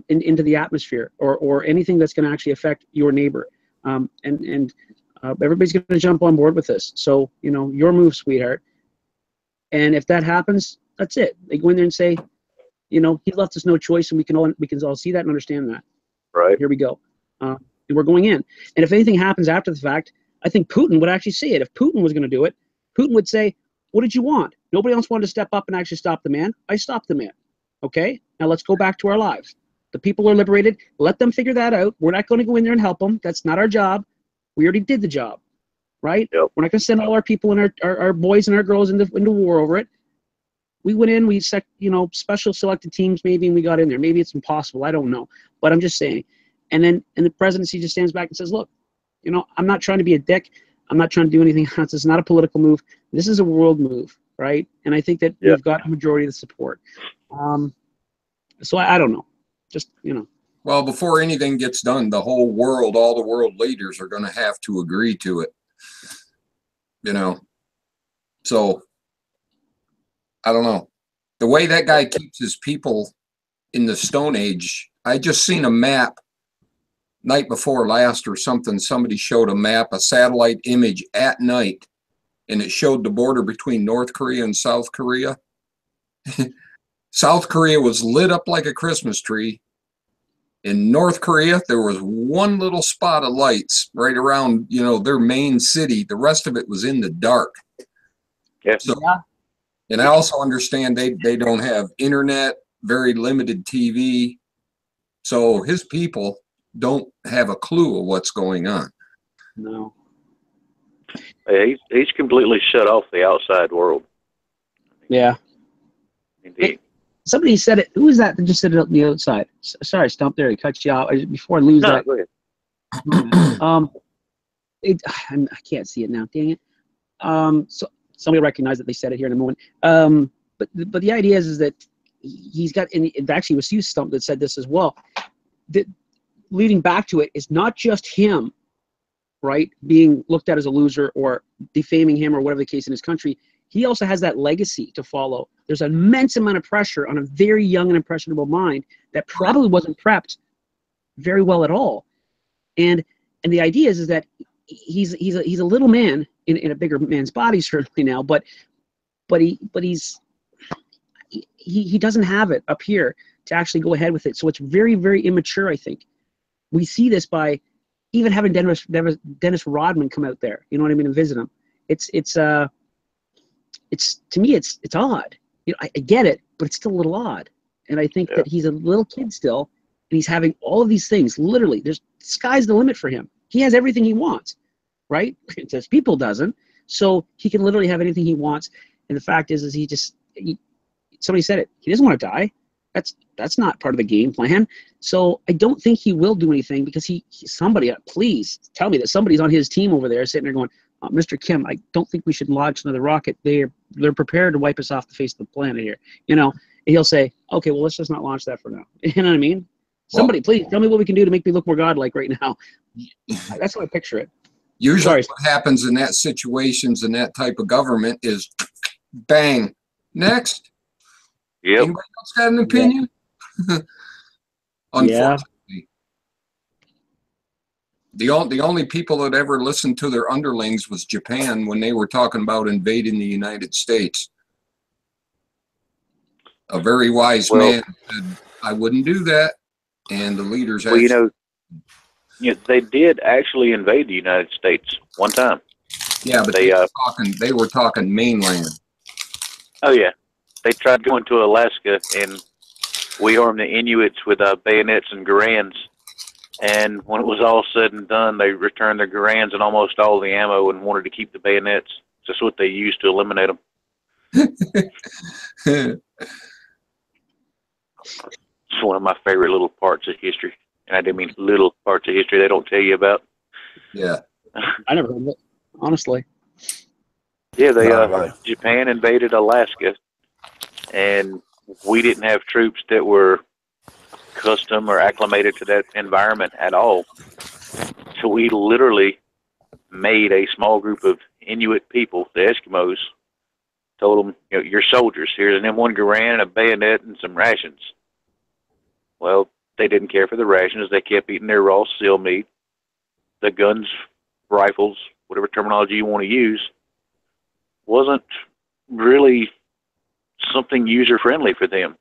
into the atmosphere or anything that's going to actually affect your neighbor. Everybody's going to jump on board with this. So, your move, sweetheart. And if that happens, that's it. They go in there and say, he left us no choice, and we can all see that and understand that. Right. Here we go. And we're going in. And if anything happens after the fact, I think Putin would actually say it. If Putin was going to do it, Putin would say, what did you want? Nobody else wanted to step up and actually stop the man. I stopped the man. Okay? Now let's go back to our lives. The people are liberated. Let them figure that out. We're not going to go in there and help them. That's not our job. We already did the job, right? Yep. We're not going to send all our people and our boys and our girls into war over it. We went in, special selected teams maybe, and we got in there. Maybe it's impossible. I don't know. But I'm just saying. And the presidency just stands back and says, look, I'm not trying to be a dick. I'm not trying to do anything else. It's not a political move. This is a world move, right? And I think that we've got the majority of the support. So I don't know. Just, Well, before anything gets done, the whole world, all the world leaders are going to have to agree to it. So I don't know. The way that guy keeps his people in the Stone Age, I just seen a map night before last or something. Somebody showed a map, a satellite image at night, and it showed the border between North Korea and South Korea. South Korea was lit up like a Christmas tree. In North Korea, there was one little spot of lights right around, their main city. The rest of it was in the dark. Yes. So, and I also understand they don't have internet, very limited TV. So his people don't have a clue of what's going on. No. He's completely shut off the outside world. Yeah. Indeed. Somebody said it. Who was that just said it on the outside? Sorry, Stump there. I cut you out. Before I lose that. Go ahead. I can't see it now. Dang it. So somebody will recognize that they said it here in a moment. But the idea is that he's got, and it actually was you, Stump, that said this as well. That leading back to it is not just him, right, being looked at as a loser or defaming him or whatever the case in his country. He also has that legacy to follow. There's an immense amount of pressure on a very young and impressionable mind that probably wasn't prepped very well at all. And the idea is that he's a little man in a bigger man's body certainly now, but he doesn't have it up here to actually go ahead with it. So it's very, very immature, I think. We see this by even having Dennis Rodman come out there, you know what I mean, and visit him. It's to me, it's odd. I get it, but it's still a little odd. And I think that he's a little kid still, and he's having all of these things. Literally, sky's the limit for him. He has everything he wants, right? His people doesn't. So he can literally have anything he wants. And the fact is somebody said it. He doesn't want to die. That's not part of the game plan. So I don't think he will do anything because somebody, please tell me that somebody's on his team over there sitting there going, Mr. Kim, I don't think we should launch another rocket. They're prepared to wipe us off the face of the planet here. And he'll say, okay, well, let's just not launch that for now. You know what I mean? Somebody, please tell me what we can do to make me look more godlike right now. That's how I picture it. Usually what happens in that situations and that type of government is bang. Next. Yep. Anybody else got an opinion? Unfortunately. The only people that ever listened to their underlings was Japan when they were talking about invading the United States. A very wise man said, I wouldn't do that. And the leaders actually... they did actually invade the United States one time. Yeah, but they were talking mainland. Oh, yeah. They tried going to Alaska, and we armed the Inuits with bayonets and Garands. And when it was all said and done, they returned their Garands and almost all the ammo and wanted to keep the bayonets. That's what they used to eliminate them. It's one of my favorite little parts of history. And I didn't mean little parts of history they don't tell you about. Yeah. I never heard of it, honestly. Yeah, they Right. Japan invaded Alaska, and we didn't have troops that were custom or acclimated to that environment at all. So we literally made a small group of Inuit people, the Eskimos, told them, you know, you're soldiers. Here's an M1 Garand, a bayonet, and some rations. Well, they didn't care for the rations. They kept eating their raw seal meat. The guns, rifles, whatever terminology you want to use, wasn't really something user-friendly for them.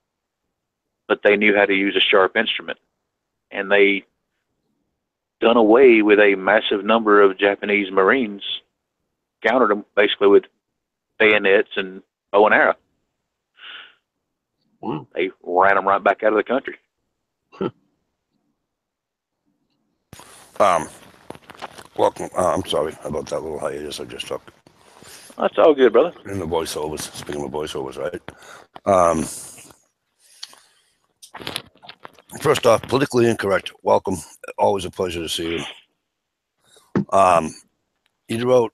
But they knew how to use a sharp instrument. And they done away with a massive number of Japanese Marines, countered them basically with bayonets and bow and arrow. Wow. They ran them right back out of the country. Welcome. I'm sorry about that little hiatus I just took. That's all good, brother. In the voiceovers. Speaking of voiceovers, right? First off, politically incorrect. Welcome. Always a pleasure to see you. You wrote,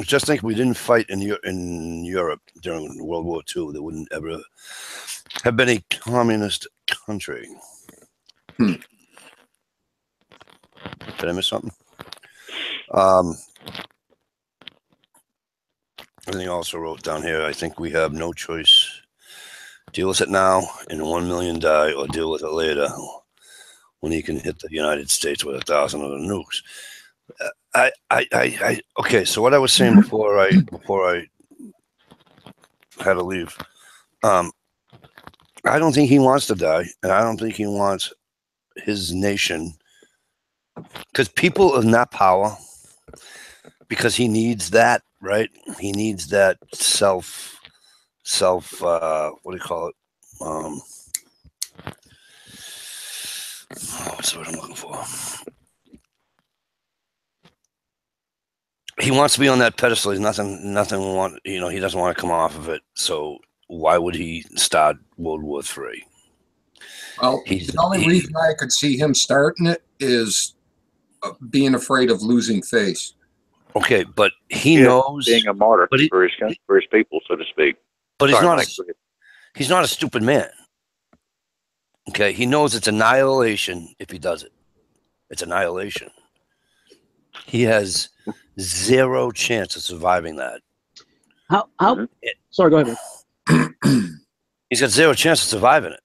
just think we didn't fight in Europe during World War II. There wouldn't ever have been a communist country. Did I miss something? And he also wrote down here, I think we have no choice. Deal with it now and 1 million die, or deal with it later when he can hit the United States with 1,000 other nukes. Okay, so what I was saying before I had to leave, I don't think he wants to die, and I don't think he wants his nation, because people in that power, because he needs that, right? He needs that self what do you call it? What's the word I'm looking for? He wants to be on that pedestal. He's nothing he doesn't want to come off of it. So why would he start World War III? Well, the only reason I could see him starting it is being afraid of losing face. Okay, but he knows being a martyr for his country, for his people, so to speak. But Sorry, he's not a stupid man. Okay, he knows it's annihilation if he does it. It's annihilation. He has zero chance of surviving that. How? Sorry, go ahead. He's got zero chance of surviving it.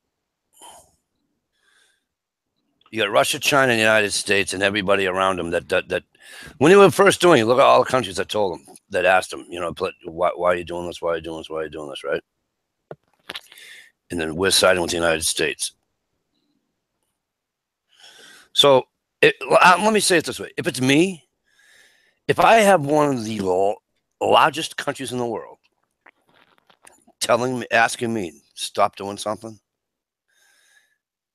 You got Russia, China, and the United States, and everybody around him that when they were first doing it, look at all the countries that told him, that asked him, why are you doing this? Why are you doing this? Why are you doing this? Right? And then we're siding with the United States. So let me say it this way. If it's me, if I have one of the largest countries in the world asking me, stop doing something,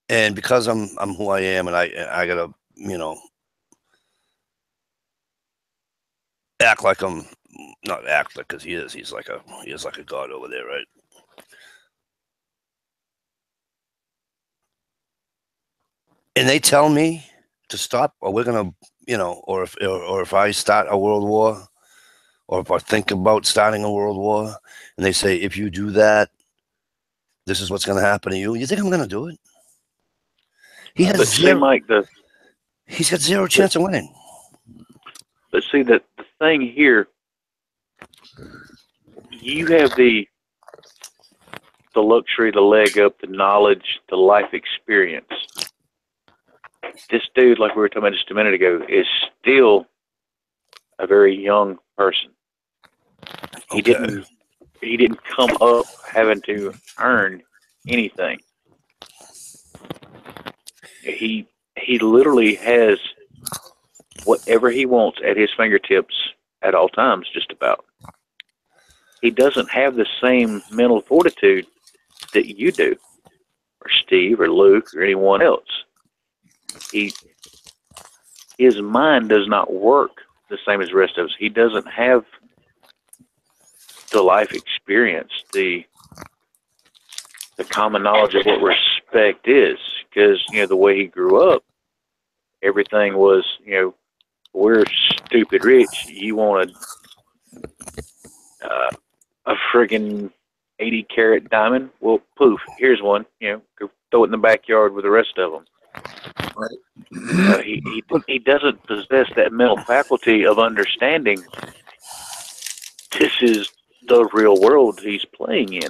and because I'm who I am, and I gotta, act like I'm not act like, because he is like a god over there, right? And they tell me to stop, or we're gonna, or if I start a world war, or if I think about starting a world war, and they say, if you do that, this is what's gonna happen to you. You think I'm gonna do it? He's got zero chance of winning. But see, the thing here, you have the luxury, the leg up, the knowledge, the life experience. This dude, like we were talking about just a minute ago, is still a very young person. He didn't come up having to earn anything. He literally has whatever he wants at his fingertips at all times, just about. He doesn't have the same mental fortitude that you do, or Steve, or Luke, or anyone else. His mind does not work the same as the rest of us. He doesn't have the life experience, the common knowledge of what respect is, because the way he grew up, everything was we're stupid rich. You want to friggin' 80-carat diamond. Well, poof, here's one. Go throw it in the backyard with the rest of them. Right. He doesn't possess that mental faculty of understanding this is the real world he's playing in.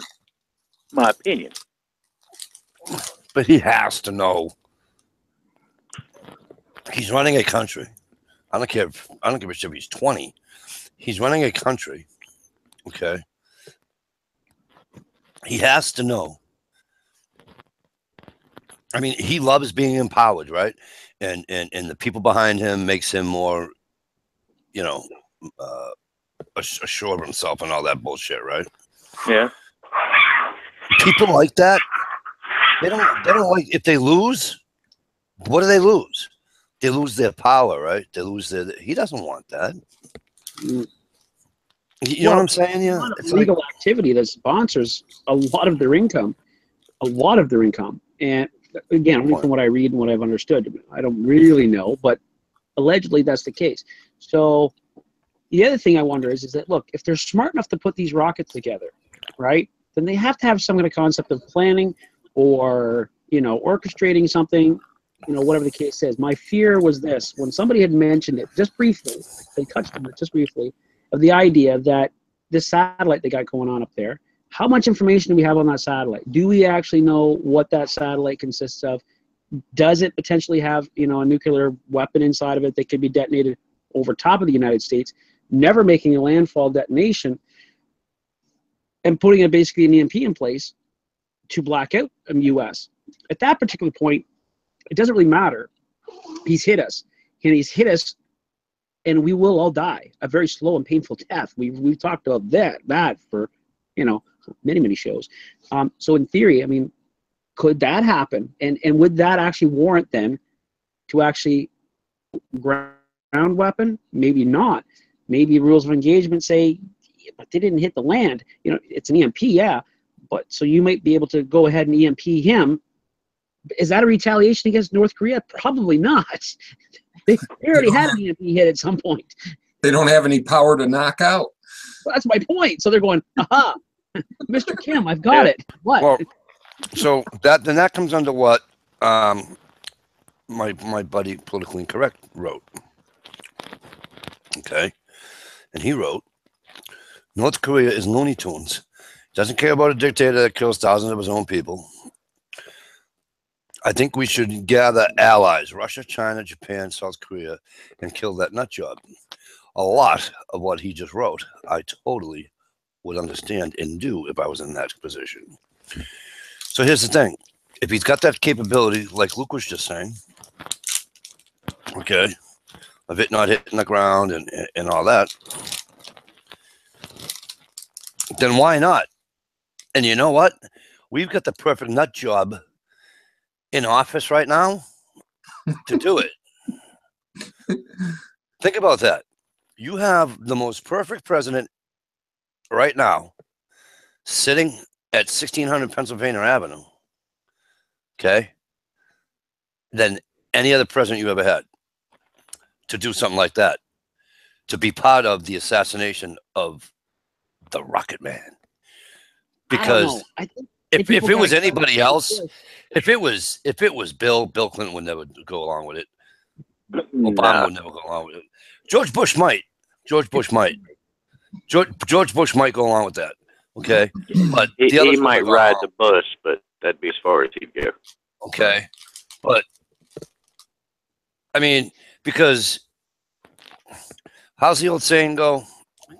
My opinion. But he has to know. He's running a country. I don't care if he's 20. He's running a country. Okay. He has to know. I mean, he loves being empowered, right? And the people behind him makes him more, assured of himself and all that bullshit, right? Yeah. People like that. They don't like, if they lose, what do they lose? They lose their power, right? They lose he doesn't want that. You know what I'm saying? Yeah. A lot of legal activity that sponsors a lot of their income. And again, only from what I read and what I've understood, I don't really know, but allegedly that's the case. So the other thing I wonder is that, look, if they're smart enough to put these rockets together, right, then they have to have some kind of concept of planning or, orchestrating something, whatever the case is. My fear was this, when somebody had mentioned it just briefly, they touched on it just briefly, of the idea that this satellite they got going on up there, how much information do we have on that satellite? Do we actually know what that satellite consists of? Does it potentially have, a nuclear weapon inside of it that could be detonated over top of the United States, never making a landfall detonation, and putting a basically an EMP in place to black out the U.S.? At that particular point, it doesn't really matter. He's hit us, and we will all die a very slow and painful death. We've talked about that for many shows. So in theory, I mean, could that happen? And would that actually warrant them to actually ground weapon? Maybe not. Maybe rules of engagement say, but they didn't hit the land. It's an EMP, yeah. But so you might be able to go ahead and EMP him. Is that a retaliation against North Korea? Probably not. They already had an EMP hit at some point. They don't have any power to knock out. Well, that's my point. So they're going, aha, Mr. Kim, I've got it. What? Well, so that comes under what my buddy Politically Incorrect wrote. Okay. And he wrote, North Korea is Looney Tunes. Doesn't care about a dictator that kills thousands of his own people. I think we should gather allies, Russia, China, Japan, South Korea, and kill that nut job. A lot of what he just wrote, I totally would understand and do if I was in that position. So here's the thing. If he's got that capability, like Luke was just saying, okay, of it not hitting the ground and all that, then why not? And you know what? We've got the perfect nut job in office right now to do it. Think about that. You have the most perfect president right now sitting at 1600 Pennsylvania Avenue, okay, than any other president you ever had to do something like that, to be part of the assassination of the Rocket Man. Because I think if it was anybody else, if it was Bill Clinton would never go along with it. Obama would never go along with it. George Bush might go along with that. Okay, but he might ride the bus, but that'd be as far as he'd go. Okay, but I mean, because how's the old saying go?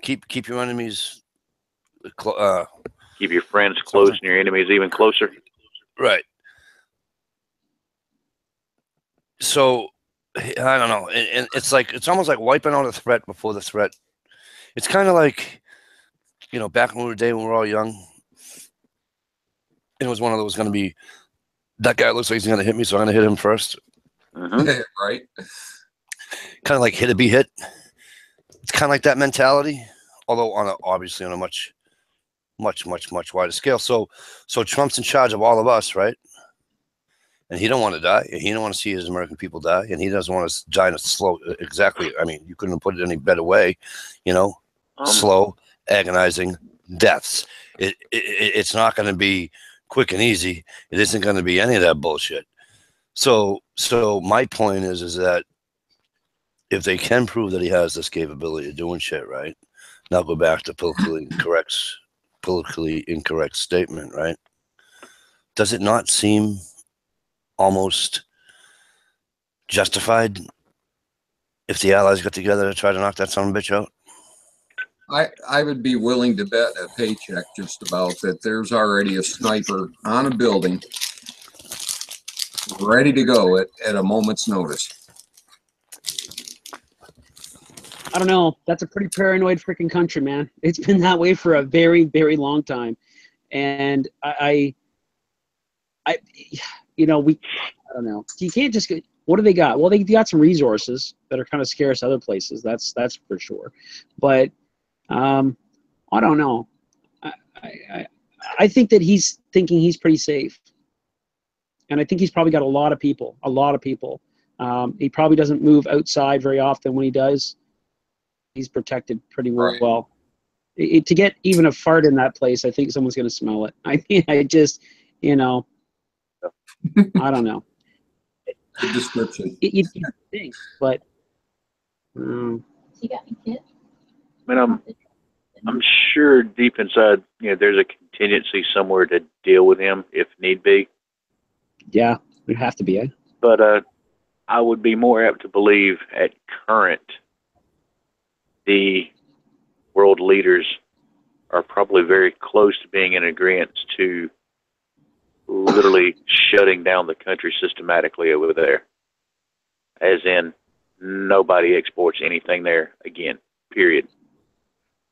Keep your enemies. Keep your friends close and your enemies even closer. Right. So I don't know, and it's almost like wiping out a threat before the threat. It's kind of like, back in the day when we were all young, it was one of those going to be, that guy looks like he's going to hit me, so I'm going to hit him first. Mm-hmm. Right. Kind of like hit or be hit. It's kind of like that mentality, although obviously on a much wider scale. So Trump's in charge of all of us, right? And he don't want to die. He don't want to see his American people die, and he doesn't want to die in a slow. Exactly. I mean, you couldn't have put it any better way. Slow, agonizing deaths. It's not going to be quick and easy. It isn't going to be any of that bullshit. So my point is that if they can prove that he has this capability of doing shit, right? Now go back to politically incorrect statement, right? Does it not seem almost justified if the Allies got together to try to knock that son of a bitch out? I would be willing to bet a paycheck just about that there's already a sniper on a building ready to go at a moment's notice. I don't know. That's a pretty paranoid freaking country, man. It's been that way for a very, very long time. And I don't know. You can't just get, what do they got? Well, they got some resources that are kind of scarce other places. That's for sure. But I don't know. I think that he's thinking he's pretty safe. And I think he's probably got a lot of people. He probably doesn't move outside very often. When he does, he's protected pretty well. Right. To get even a fart in that place, I think someone's going to smell it. I mean, I just, I don't know. The description. You think, but You got me, kid? I mean, I'm sure deep inside, there's a contingency somewhere to deal with him if need be. yeah, there'd have to be. But I would be more apt to believe at current, the world leaders are probably very close to being in agreement to literally shutting down the country systematically over there. As in, nobody exports anything there again, period.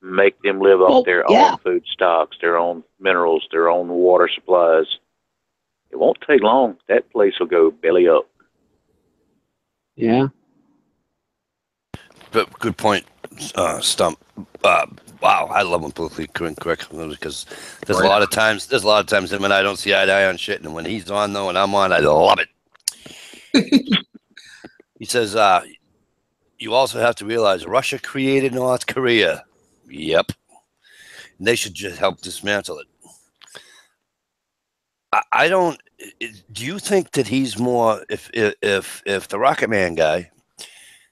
Make them live off their own food stocks, their own minerals, their own water supplies. It won't take long. That place will go belly up. Yeah. But good point, Stump. Wow, I love when politically correct because there's a lot of times him and I don't see eye to eye on shit, and when he's on though and I'm on, I love it. He says, you also have to realize Russia created North Korea. Yep. And they should just help dismantle it. I don't. Do you think that he's more if the Rocket Man guy?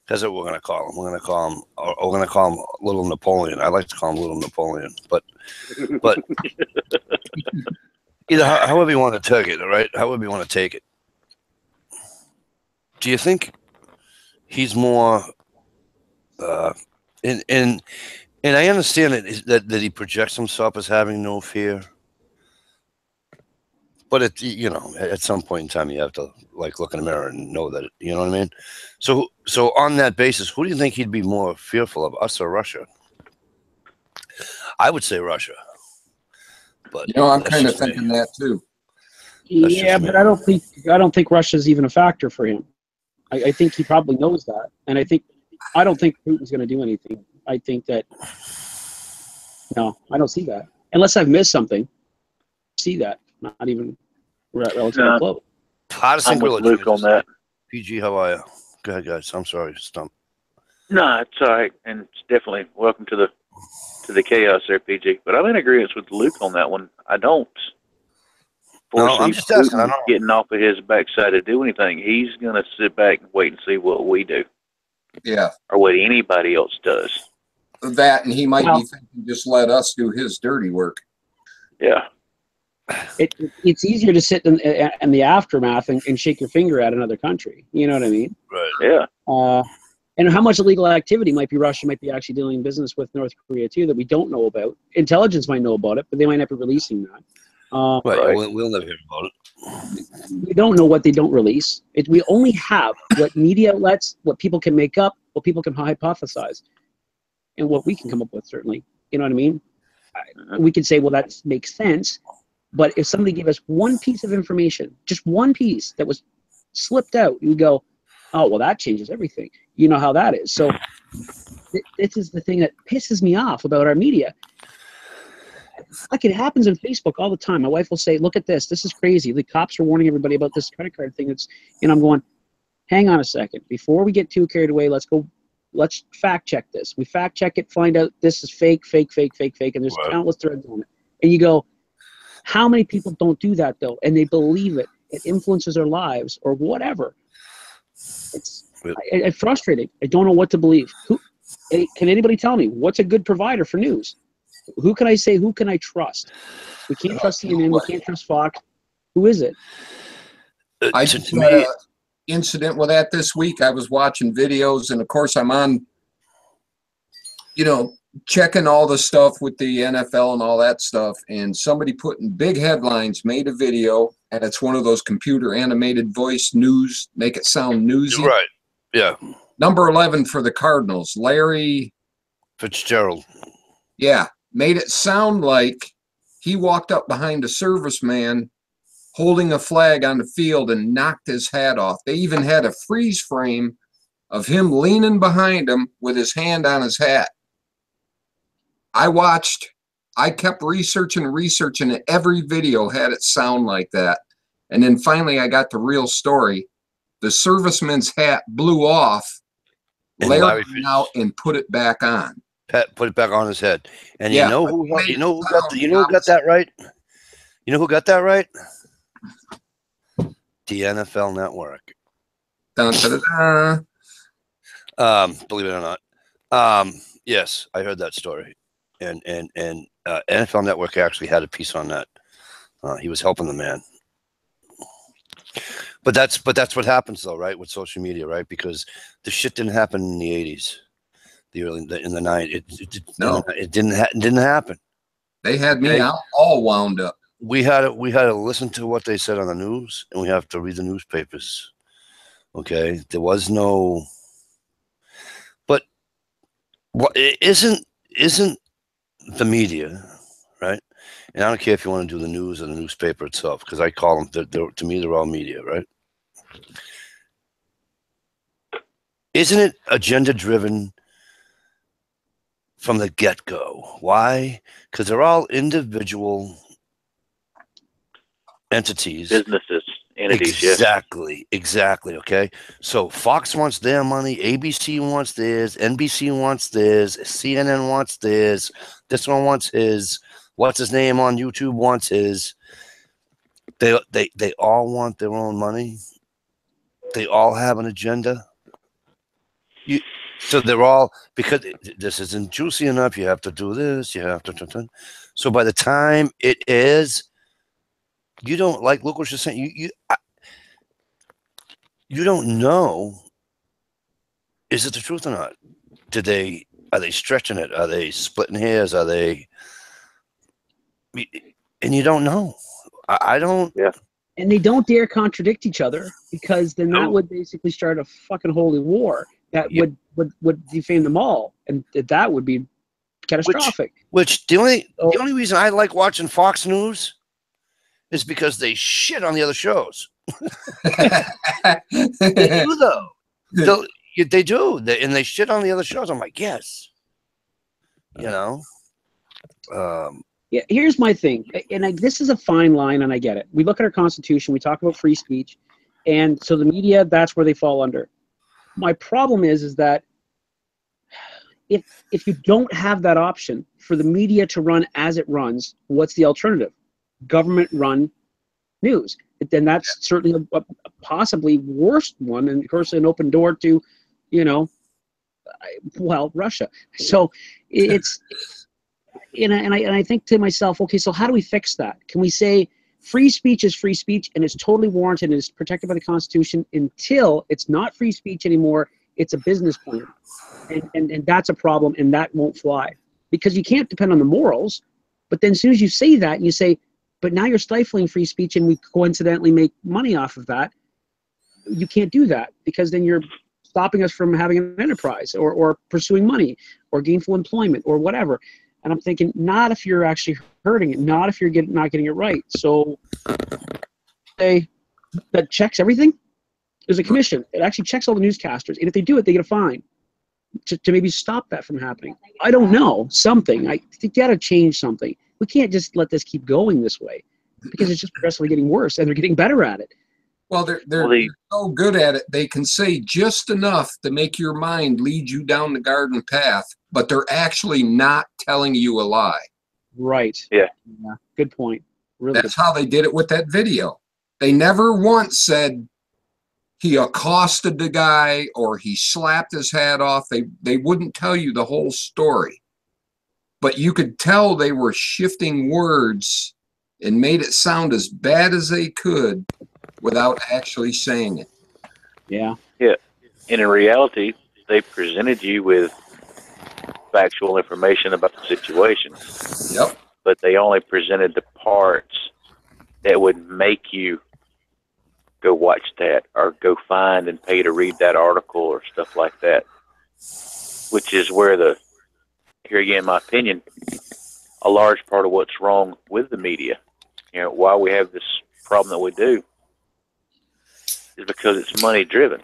That's what we're gonna call him. We're gonna call him Little Napoleon. I like to call him Little Napoleon, but either however you want to take it, all right? However you want to take it. Do you think he's more? And I understand that he projects himself as having no fear. But at some point in time, you have to look in the mirror and know that, you know what I mean? So on that basis, who do you think he'd be more fearful of, us or Russia? I would say Russia. But I'm kind of thinking that too. Yeah, but I don't think Russia's even a factor for him. I think he probably knows that, and I don't think Putin's going to do anything. I think that I don't see that unless I've missed something. See that. Not even relatively close. I'm with Luke on that. PG, how are you? Go ahead, guys. I'm sorry, Stump. No, it's all right, and it's definitely welcome to the chaos there, PG. But I'm in agreement with Luke on that one. I don't. I'm just asking. I don't getting off of his backside to do anything. He's gonna sit back and wait and see what we do. Yeah. Or what anybody else does. That, and he might be thinking, just let us do his dirty work. Yeah. It's easier to sit in the aftermath and shake your finger at another country. You know what I mean? Right. Yeah. And how much illegal activity might be Russia might be actually doing business with North Korea too that we don't know about. Intelligence might know about it, but they might not be releasing that. Right. We'll never hear about it. We don't know what they don't release. We only have what media outlets, what people can make up, what people can hypothesize, and what we can come up with, certainly. You know what I mean? We could say, well, that makes sense. But if somebody gave us one piece of information, just one piece that was slipped out, you would go, oh, well, that changes everything. You know how that is. So this is the thing that pisses me off about our media. It happens on Facebook all the time. My wife will say, look at this. This is crazy. The cops are warning everybody about this credit card thing. I'm going, hang on a second. Before we get too carried away, let's let's fact check this. We fact check it, find out this is fake, and there's Right. countless threads on it. And you go, how many people don't do that though? And they believe it. It influences their lives or whatever. It's frustrating. I don't know what to believe. Can anybody tell me what's a good provider for news? Who can I say? Who can I trust? We can't trust CNN. We can't trust Fox. Who is it? I To just me, had an incident with that this week. I was watching videos, and of course, I'm on, checking all the stuff with the NFL and all that stuff. And somebody put in big headlines, made a video, and it's one of those computer animated voice news, make it sound newsy. right? Yeah, Number 11 for the Cardinals, Larry. Fitzgerald. Yeah, made it sound like he walked up behind a serviceman holding a flag on the field and knocked his hat off. They even had a freeze frame of him leaning behind him with his hand on his hat. I kept researching, and every video had it sound like that. And then finally I got the real story. The serviceman's hat blew off. And Larry went out and put it back on. Put it back on his head. And Yeah, you know who got that right? You know who got that right? The NFL Network. Dun, dun, dun, dun. Believe it or not. Yes, I heard that story. And NFL Network actually had a piece on that. He was helping the man. But that's what happens though, right? With social media, right? Because the shit didn't happen in the 80s, in the 90s. It didn't happen. They had me all wound up. We had to listen to what they said on the news, and we have to read the newspapers. Okay, there was no. But what isn't the media, right? And I don't care if you want to do the news or the newspaper itself, because I call them. To me, they're all media, right? Isn't it agenda-driven from the get-go? Why? Because they're all individual entities. Businesses, entities, Exactly. Okay. So Fox wants their money, ABC wants theirs, NBC wants theirs, CNN wants theirs, this one wants his, what's his name on YouTube wants his. They all want their own money. They all have an agenda. So they're all, because this isn't juicy enough, you have to do this, you have to. So by the time it is, you don't, like Luke was just saying, you don't know, is it the truth or not? Are they stretching it? Are they splitting hairs? Are they, and you don't know. I don't. Yeah. And they don't dare contradict each other, because then that would basically start a fucking holy war that would defame them all, and that would be catastrophic. Which the only reason I like watching Fox News is because they shit on the other shows. They do though. They do, and they shit on the other shows. I'm like, yes, Yeah, here's my thing, and this is a fine line, and I get it. We look at our Constitution, we talk about free speech, and so the media, that's where they fall under. My problem is that if you don't have that option for the media to run as it runs, what's the alternative? Government-run news. Then that's certainly a possibly worst one, and of course an open door to, Russia. So it's. And I think to myself, okay, so how do we fix that? Can we say free speech is free speech and it's totally warranted and is protected by the Constitution until it's not free speech anymore, it's a business plan. And that's a problem, and that won't fly. Because you can't depend on the morals, but then as soon as you say that, and you say, but now you're stifling free speech and we coincidentally make money off of that, you can't do that, because then you're stopping us from having an enterprise or pursuing money or gainful employment or whatever. And I'm thinking, not if you're actually hurting it, not if you're not getting it right. So that checks everything. There's a commission. It actually checks all the newscasters. And if they do it, they get a fine to maybe stop that from happening. I don't know. Something. You got to change something. We can't just let this keep going this way, because it's just progressively getting worse, and they're getting better at it. Well, they're Well, the- so good at it. They can say just enough to make your mind lead you down the garden path, but they're actually not telling you a lie. Right. Yeah. Good point. Really That's how they did it with that video. They never once said he accosted the guy or he slapped his hat off. They wouldn't tell you the whole story. But you could tell they were shifting words and made it sound as bad as they could without actually saying it. Yeah. And in reality, they presented you with factual information about the situation, Yep. but they only presented the parts that would make you go watch that or go find and pay to read that article or stuff like that, which is where here again, in my opinion, a large part of what's wrong with the media, why we have this problem that we do, is because it's money driven.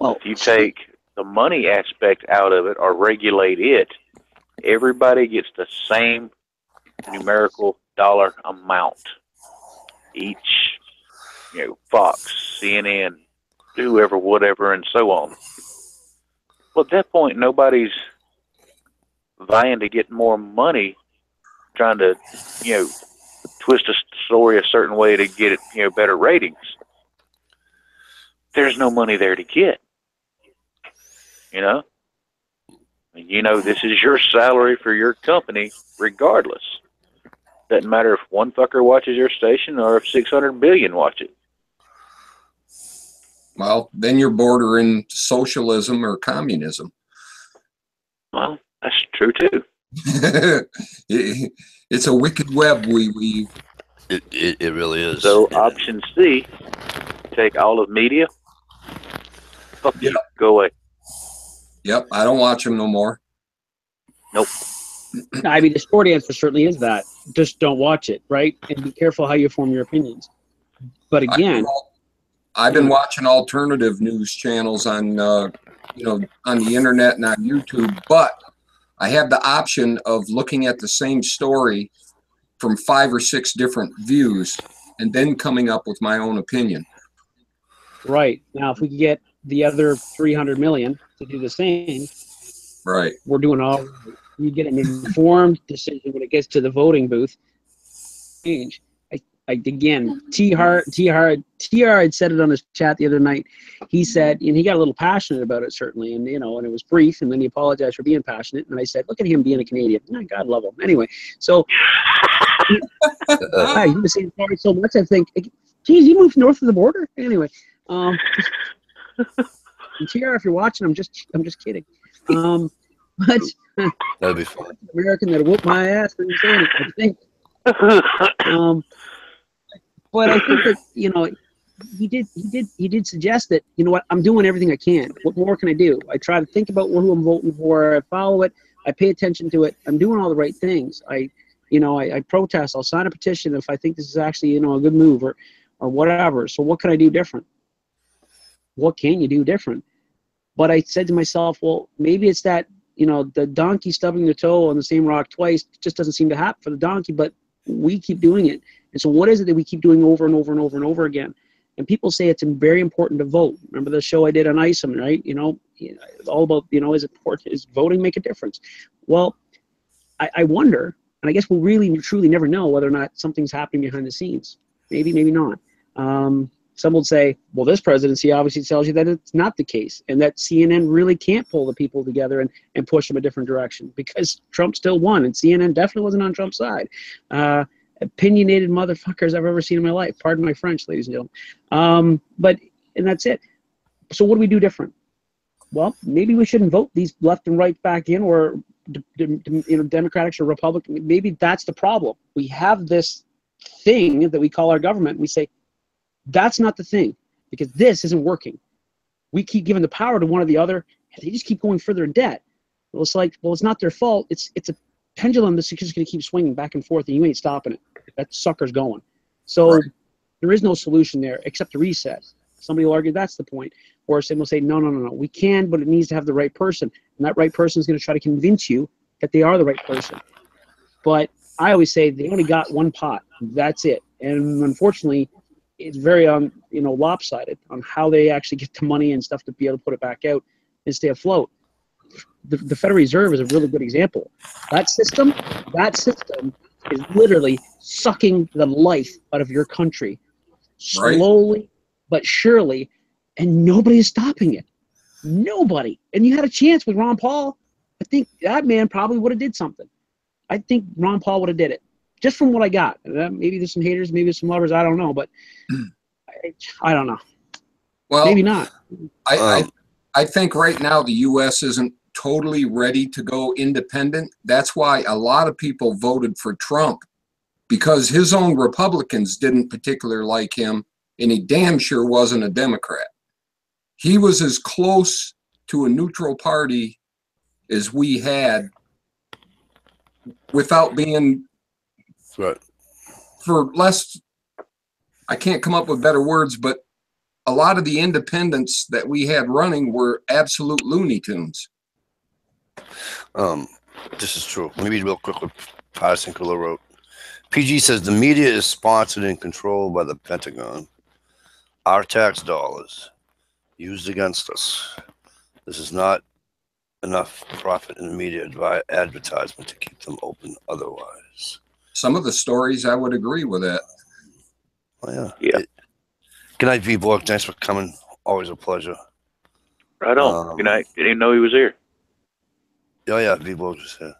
Well, If you take the money aspect out of it or regulate it, everybody gets the same numerical dollar amount. Each, Fox, CNN, whoever, whatever, and so on. Well, at that point, nobody's vying to get more money, trying to, twist a story a certain way to get it, better ratings. There's no money there to get. This is your salary for your company, regardless. Doesn't matter if one fucker watches your station or if 600 billion watch it. Well, then you're bordering socialism or communism. Well, that's true too. It's a wicked web we weave. It really is. So And option C, take all of media. Fuck you, go away. Yep, I don't watch them no more. Nope. I mean, the short answer certainly is that. Just don't watch it, right? And be careful how you form your opinions. But again, I've been watching alternative news channels on, on the internet and on YouTube, but I have the option of looking at the same story from 5 or 6 different views and then coming up with my own opinion. right. Now, if we could get the other 300 million to do the same, Right. we're doing all. You get an informed decision when it gets to the voting booth. Change. Again, TR had said it on his chat the other night. He said, and he got a little passionate about it, certainly, and and it was brief, and then he apologized for being passionate. And I said, look at him being a Canadian. God love him. Anyway, so he was saying sorry so much. I think, geez, he moved north of the border. Anyway, and TR, if you're watching, I'm just kidding. But that'd be fun. American that whooped my ass and saying it, I think. But I think that he did suggest that I'm doing everything I can. What more can I do? I try to think about who I'm voting for. I follow it. I pay attention to it. I'm doing all the right things. I protest. I'll sign a petition if I think this is actually a good move or whatever. So what can I do different? What can you do different? But I said to myself, well, maybe it's that the donkey stubbing their toe on the same rock twice. It just doesn't seem to happen for the donkey, but we keep doing it. And so what is it that we keep doing over and over and over and over again? And people say it's very important to vote. Remember the show I did on Isom, right? It's all about, is voting make a difference? Well, I wonder, and I guess we'll really truly never know whether or not something's happening behind the scenes. Maybe, maybe not. Some will say, well, this presidency obviously tells you that it's not the case and that CNN really can't pull the people together and push them a different direction because Trump still won and CNN definitely wasn't on Trump's side. Opinionated motherfuckers I've ever seen in my life. Pardon my French, ladies and gentlemen. And that's it. So what do we do different? Well, maybe we shouldn't vote these left and right back in or Democrats or Republicans. Maybe that's the problem. We have this thing that we call our government and we say, that's not the thing because this isn't working. We keep giving the power to one or the other and they just keep going further in debt. Well, it's like, well, it's not their fault. It's a pendulum that's just going to keep swinging back and forth and you ain't stopping it. That sucker's going. So right. There is no solution there except to reset. Somebody will argue that's the point. Or some will say, no, we can, but it needs to have the right person. And that right person is going to try to convince you that they are the right person. But I always say they only got one pot. That's it. And unfortunately, it's very lopsided on how they actually get the money and stuff to be able to put it back out and stay afloat. The Federal Reserve is a really good example. That system is literally sucking the life out of your country slowly but surely, and nobody is stopping it. Nobody. And you had a chance with Ron Paul. I think that man probably would have did something. I think Ron Paul would have did it, just from what I got. Maybe there's some haters, maybe there's some lovers. I don't know, but I don't know. Well, maybe not. I think right now the U.S. isn't totally ready to go independent. That's why a lot of people voted for Trump, because his own Republicans didn't particularly like him, and he damn sure wasn't a Democrat. He was as close to a neutral party as we had without being, for less, I can't come up with better words, but a lot of the independents that we had running were absolute Looney Tunes. This is true. Let me read real quick what Partisan Cooler wrote. PG says the media is sponsored and controlled by the Pentagon. Our tax dollars used against us. This is not enough profit in the media advertisement to keep them open otherwise. Some of the stories, I would agree with that. Oh, yeah. Good night, V-Borg. Thanks for coming. Always a pleasure. Right on. Good night. Didn't even know he was here. Oh, yeah. V-Borg was here.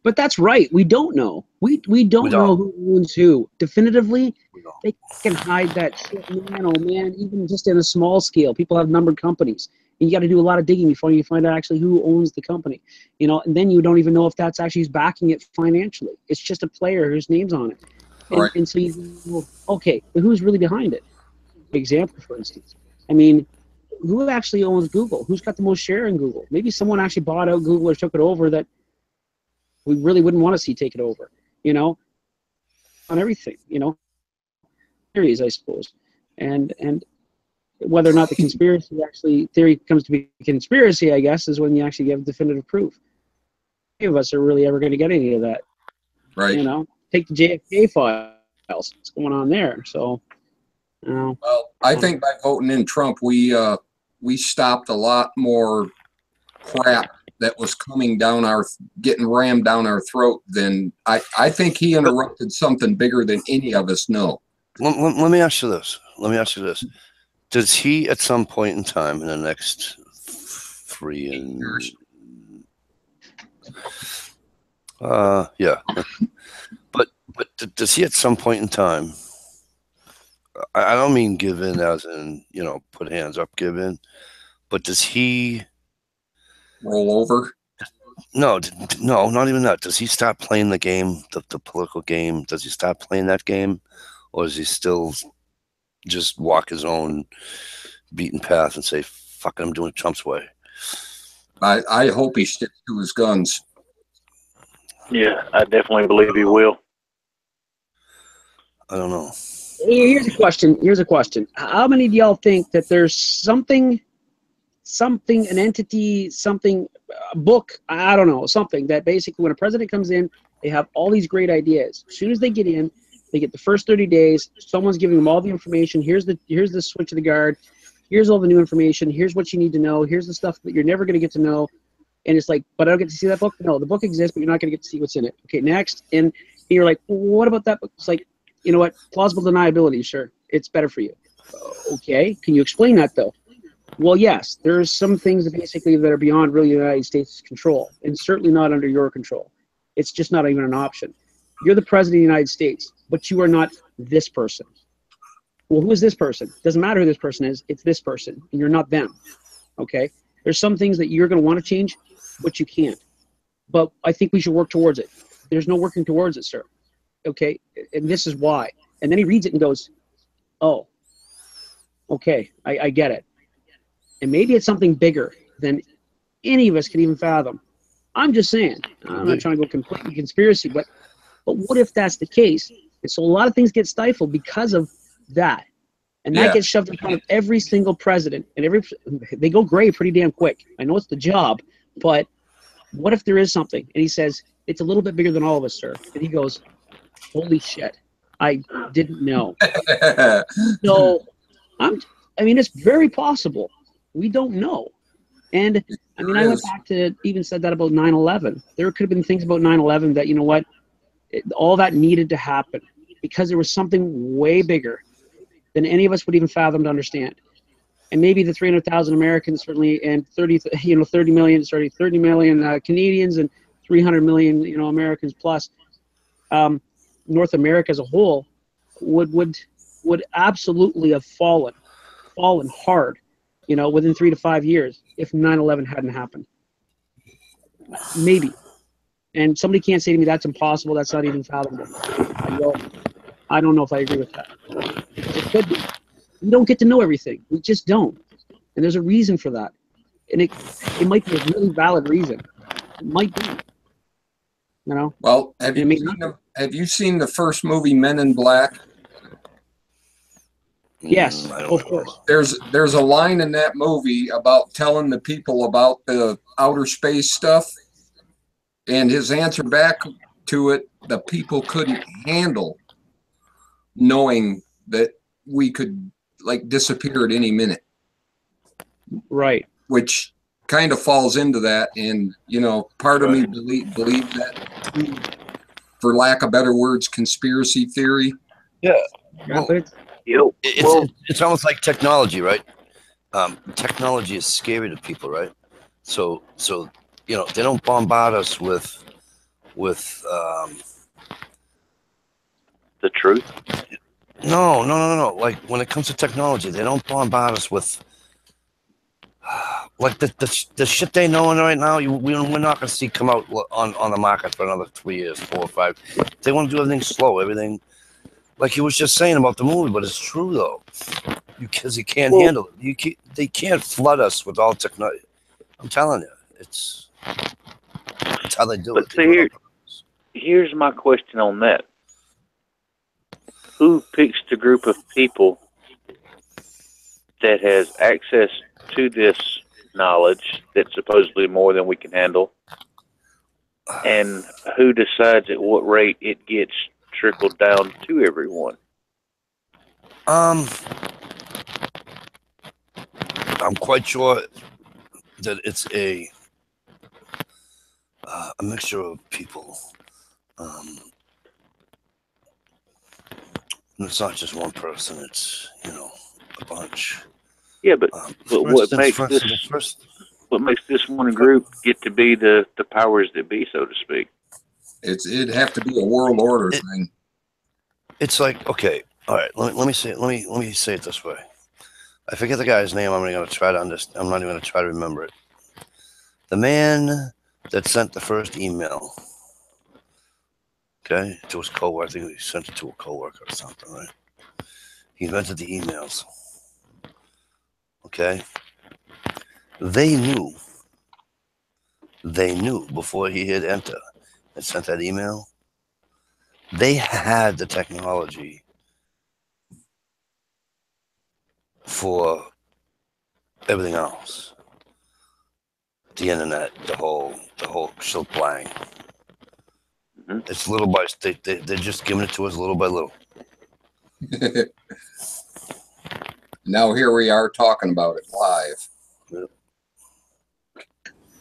But that's right. We don't know. We don't know who owns who. Definitively, they can hide that shit, man. Oh, man. Even just in a small scale, people have numbered companies. And you got to do a lot of digging before you find out actually who owns the company. And then you don't even know if that's actually who's backing it financially. It's just a player whose name's on it. And so you go, okay, but who's really behind it? Example, for instance. I mean, who actually owns Google? Who's got the most share in Google? Maybe someone actually bought out Google or took it over that we really wouldn't want to see take it over, on everything, theories, I suppose. And whether or not the conspiracy theory comes to be a conspiracy, I guess, is when you actually give definitive proof. None of us are really ever going to get any of that. Right. Take the JFK files. What's going on there? So, well, I think by voting in Trump, we stopped a lot more crap that was coming down getting rammed down our throat than I think he interrupted something bigger than any of us know. Let me ask you this. Does he at some point in time in the next 3 years? Yeah. But does he at some point in time, I don't mean give in as in, put hands up, give in, but does he roll over? No, not even that. Does he stop playing the game, the political game? Does he stop playing that game? Or does he still just walk his own beaten path and say, fuck it, I'm doing it Trump's way? I hope he sticks to his guns. Yeah, I definitely believe he will. I don't know. Here's a question. How many of y'all think that there's something, an entity, something, a book, I don't know, something that basically when a president comes in, they have all these great ideas. As soon as they get in, they get the first 30 days, someone's giving them all the information. Here's the switch of the guard. Here's all the new information. Here's what you need to know. Here's the stuff that you're never going to get to know. And it's like, but I don't get to see that book? No, the book exists, but you're not going to get to see what's in it. Okay, next. And you're like, well, what about that book? It's like, you know what? Plausible deniability, sure. It's better for you. Okay, can you explain that, though? Well, yes, there's some things that basically that are beyond really the United States' control, and certainly not under your control. It's just not even an option. You're the president of the United States, but you are not this person. Well, who is this person? Doesn't matter who this person is. It's this person, and you're not them. Okay? There's some things that you're going to want to change, but you can't. But I think we should work towards it. There's no working towards it, sir. Okay? And this is why. And then he reads it and goes, oh, okay, I get it. And maybe it's something bigger than any of us can even fathom. I'm just saying. I'm not trying to go completely conspiracy, but what if that's the case? And so a lot of things get stifled because of that. And that gets shoved in front of every single president. And they go gray pretty damn quick. I know it's the job, but what if there is something? And he says, it's a little bit bigger than all of us, sir. And he goes, holy shit. I didn't know. So I mean, it's very possible. We don't know. And I mean, I went back to even said that about 9/11. There could have been things about 9/11 that, you know what, all that needed to happen because there was something way bigger than any of us would even fathom to understand. And maybe the 300,000 Americans certainly, and 30 million Canadians and 300 million, Americans plus, North America as a whole would absolutely have fallen hard, within 3 to 5 years if 9/11 hadn't happened. Maybe. And somebody can't say to me that's impossible, that's not even fathomable. I don't know if I agree with that. It could be. We don't get to know everything. We just don't. And there's a reason for that. And it might be a really valid reason. It might be. Well, have you seen the first movie, Men in Black? Yes, of course. There's a line in that movie about telling the people about the outer space stuff, and his answer back to it, the people couldn't handle knowing that we could disappear at any minute. Right. Which kind of falls into that, and part of me believe that, for lack of better words, conspiracy theory. Yeah. Well, it's almost like technology, right? Technology is scary to people, right? So they don't bombard us with the truth. No. Like when it comes to technology, they don't bombard us with like the shit they know right now. We're not gonna see come out on the market for another 3 years, 4 or 5. They want to do everything slow, everything. Like he was just saying about the movie, but it's true though, because you can't handle it. They can't flood us with all technology. I'm telling you, it's how they do it. So here's my question on that: who picks the group of people that has access to this knowledge that's supposedly more than we can handle, and who decides at what rate it gets trickled down to everyone? I'm quite sure that it's a mixture of people. It's not just one person. It's a bunch. Yeah, but what makes this one group get to be the powers that be, so to speak? It'd have to be a world order thing. It's like, okay, all right. Let me say it this way. I forget the guy's name. I'm not even going to try to remember it. The man that sent the first email, okay, to his coworker. I think he sent it to a coworker or something, right? He invented the emails. Okay. They knew before he hit enter and sent that email. They had the technology for everything else. The internet, the whole shebang. Mm-hmm. It's little by they're just giving it to us little by little. Now here we are talking about it live. Yep.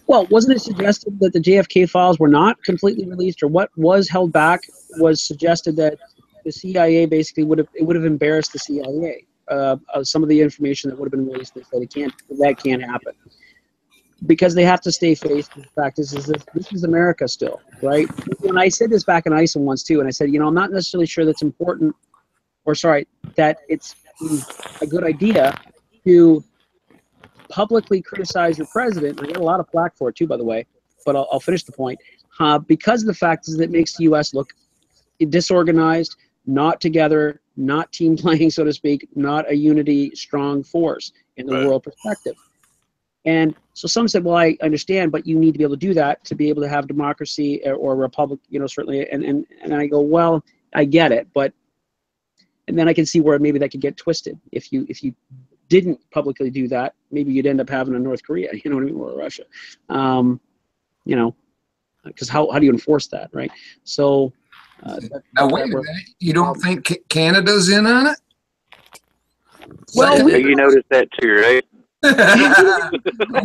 Well, wasn't it suggested that the JFK files were not completely released, or what was held back was suggested that the CIA basically would have embarrassed the CIA. Some of the information that would have been released, they said that can't happen because they have to stay faced with the fact this is America still, right? When I said this back in ISIL once too, and I said, I'm not necessarily sure that's important, that it's a good idea to publicly criticize your president. I get a lot of flack for it too, by the way, but I'll finish the point. Because the fact is that it makes the U.S. look disorganized, not together, not team playing, so to speak, not a unity, strong force in the world perspective. And so some said, well, I understand, but you need to be able to do that to be able to have democracy or a republic, certainly. And I go, well, I get it, but and then I can see where maybe that could get twisted. If you didn't publicly do that, maybe you'd end up having a North Korea, you know what I mean, or Russia, because how do you enforce that, right? So Now wait a minute. You don't think Canada's in on it? Well, You noticed that too, right?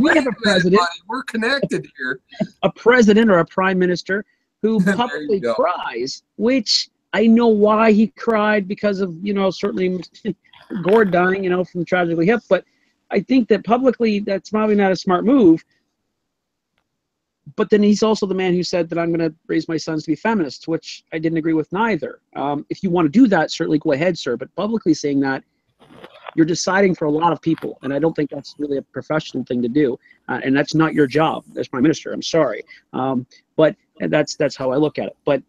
we have a president. We're connected here. A president or a prime minister who There you publicly go. cries, which I know why he cried, because of, certainly Gord dying, from tragically hip. But I think that publicly that's probably not a smart move. But then he's also the man who said that I'm going to raise my sons to be feminists, which I didn't agree with neither. If you want to do that, certainly go ahead, sir. But publicly saying that, you're deciding for a lot of people, and I don't think that's really a professional thing to do. And that's not your job as prime minister. I'm sorry, but that's how I look at it. But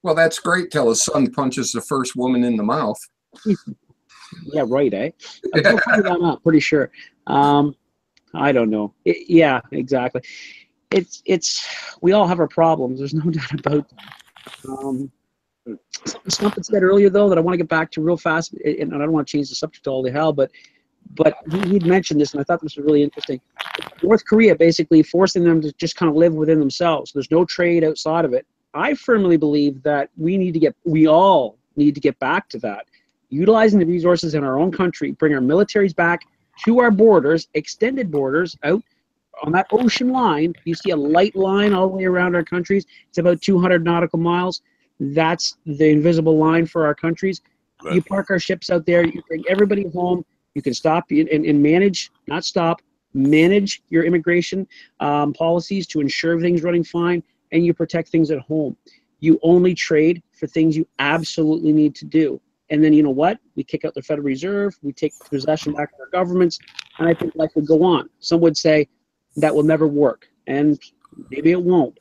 well, that's great till his son punches the first woman in the mouth. yeah, right, eh? I'll find that out, pretty sure. I don't know. Yeah, exactly. It's we all have our problems. There's no doubt about that. Something said earlier though that I want to get back to real fast, and I don't want to change the subject all the hell, but he'd mentioned this, and I thought this was really interesting. North Korea basically forcing them to just kind of live within themselves. There's no trade outside of it. I firmly believe that we all need to get back to that, utilizing the resources in our own country, bring our militaries back to our borders, extended borders out on that ocean line. You see a light line all the way around our countries. It's about 200 nautical miles. That's the invisible line for our countries. Right. You park our ships out there. You bring everybody home. You can stop and manage, not stop, manage your immigration policies to ensure everything's running fine, and you protect things at home. You only trade for things you absolutely need to do. And then you know what? We kick out the Federal Reserve. We take possession back of our governments, and I think life would go on. Some would say that will never work, and maybe it won't.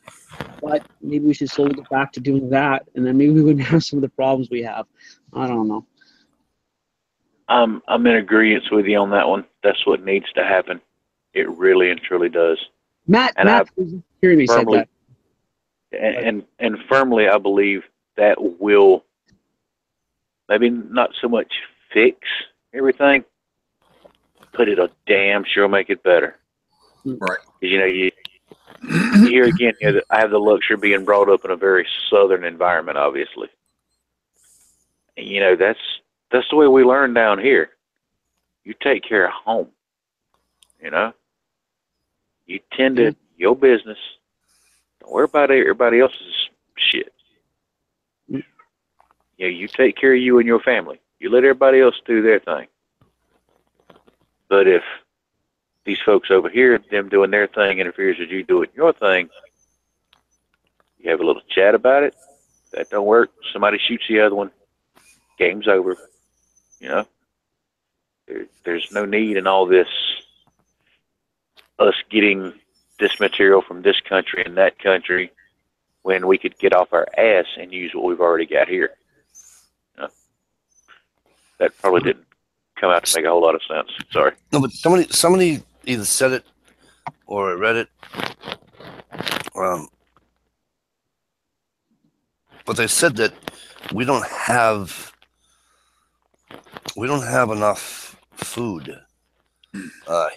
But maybe we should slowly get back to doing that, and then maybe we wouldn't have some of the problems we have. I don't know. I'm in agreement with you on that one. That's what needs to happen. It really and truly does. Matt, hearing me say that. And firmly, I believe that will maybe not so much fix everything, but it'll damn sure make it better. Right. You here again, I have the luxury of being brought up in a very southern environment, obviously. And, that's the way we learn down here. You take care of home. You tend to your business. Don't worry about everybody else's shit. You take care of you and your family. You let everybody else do their thing. But if these folks over here, them doing their thing, interferes with you doing your thing, you have a little chat about it. That don't work. Somebody shoots the other one. Game's over. There's no need in all this, us getting this material from this country and that country, when we could get off our ass and use what we've already got here. That probably didn't come out to make a whole lot of sense. Sorry. No, but somebody either said it or I read it. But they said that we don't have enough food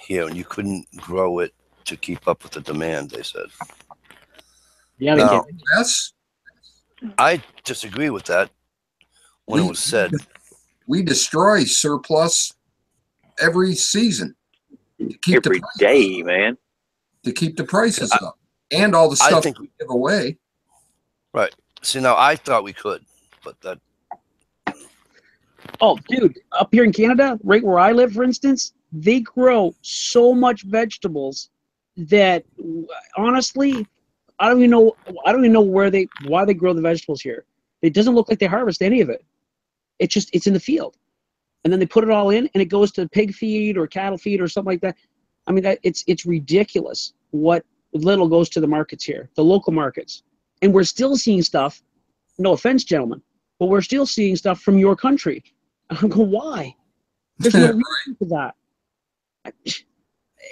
here, and you couldn't grow it to keep up with the demand, they said. Yeah, now, yes. I disagree with that when it was said. We destroy surplus every season. To keep every day, man. To keep the prices up. And all the stuff we give away. Right. See, now I thought we could, but that... Oh, dude, up here in Canada, right where I live, for instance, they grow so much vegetables that, honestly, I don't even know why they grow the vegetables here. It doesn't look like they harvest any of it. It's in the field, and then they put it all in, and it goes to pig feed or cattle feed or something like that. I mean, it's ridiculous what little goes to the markets here, the local markets, and we're still seeing stuff. No offense, gentlemen, but we're still seeing stuff from your country. I'm going, why? There's no reason for that.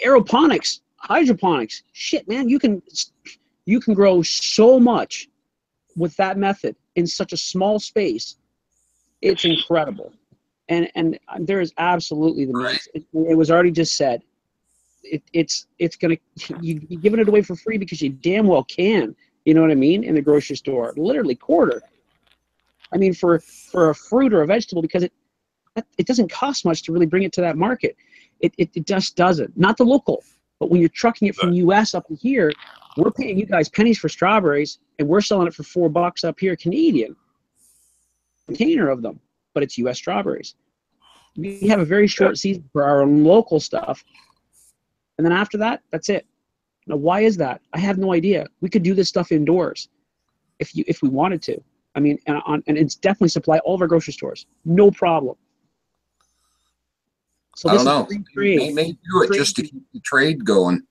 Aeroponics, hydroponics, shit, man, you can grow so much with that method in such a small space. It's incredible, and there is absolutely the means. It was already just said. It's gonna you're giving it away for free because you damn well can. You know what I mean? In the grocery store, literally quarter. I mean, for a fruit or a vegetable, because it doesn't cost much to really bring it to that market. It just doesn't. Not the local, but when you're trucking it from U.S. up in here, we're paying you guys pennies for strawberries, and we're selling it for $4 up here Canadian container of them, but it's U.S. strawberries. We have a very short season for our own local stuff, and then after that, that's it. Now, why is that? I have no idea. We could do this stuff indoors if we wanted to. I mean, and it's definitely supply all of our grocery stores, no problem. So I this don't is know. trade. They may do it just to keep the trade going.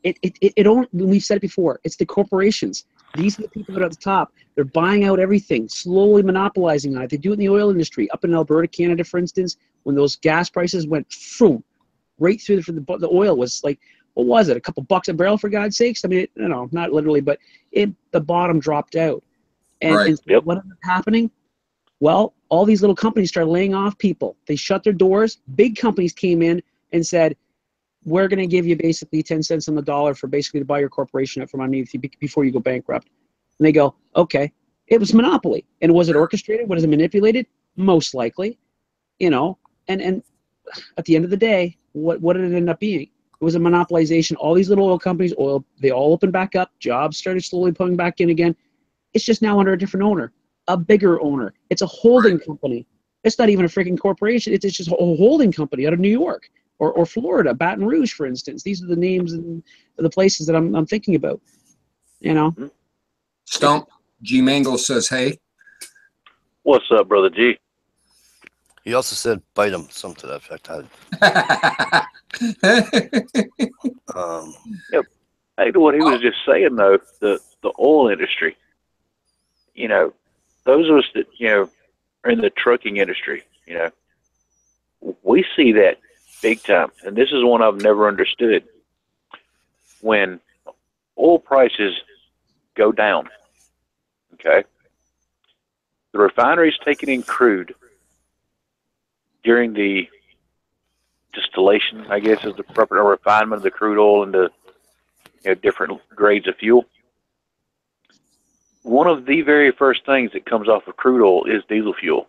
It only, we've said it before, it's the corporations. These are the people that are at the top. They're buying out everything, slowly monopolizing on it. They do it in the oil industry. Up in Alberta, Canada, for instance, when those gas prices went right through the oil was like, what was it, a couple bucks a barrel, for God's sakes? I mean, not literally, but the bottom dropped out. And what ended up happening? Well, all these little companies started laying off people. They shut their doors. Big companies came in and said, we're going to give you basically 10 cents on the dollar for basically to buy your corporation up from underneath you before you go bankrupt. And they go, okay. It was monopoly. And was it orchestrated? Was it manipulated? Most likely. And at the end of the day, what did it end up being? It was a monopolization. All these little oil companies, they all opened back up. Jobs started slowly pulling back in again. It's just now under a different owner, a bigger owner. It's a holding company. It's not even a freaking corporation. It's just a holding company out of New York or Florida, Baton Rouge, for instance. These are the names and the places that I'm thinking about. Stump, G Mangle says, hey. What's up, Brother G? He also said, bite him, something to that effect. Hey, to what he was just saying, though, the oil industry, those of us that, are in the trucking industry, we see that big time. And this is one I've never understood. When oil prices go down, okay, the refineries taking in crude during the distillation, I guess, is the proper refinement of the crude oil into different grades of fuel. One of the very first things that comes off of crude oil is diesel fuel.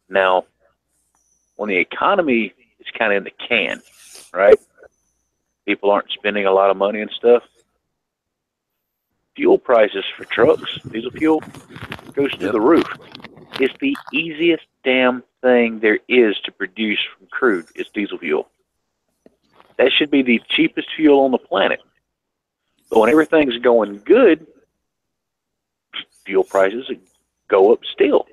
Now, when the economy is kind of in the can, right? People aren't spending a lot of money and stuff. Fuel prices for trucks, diesel fuel, goes through the roof. It's the easiest damn thing there is to produce from crude is diesel fuel. That should be the cheapest fuel on the planet. But when everything's going good, fuel prices go up still.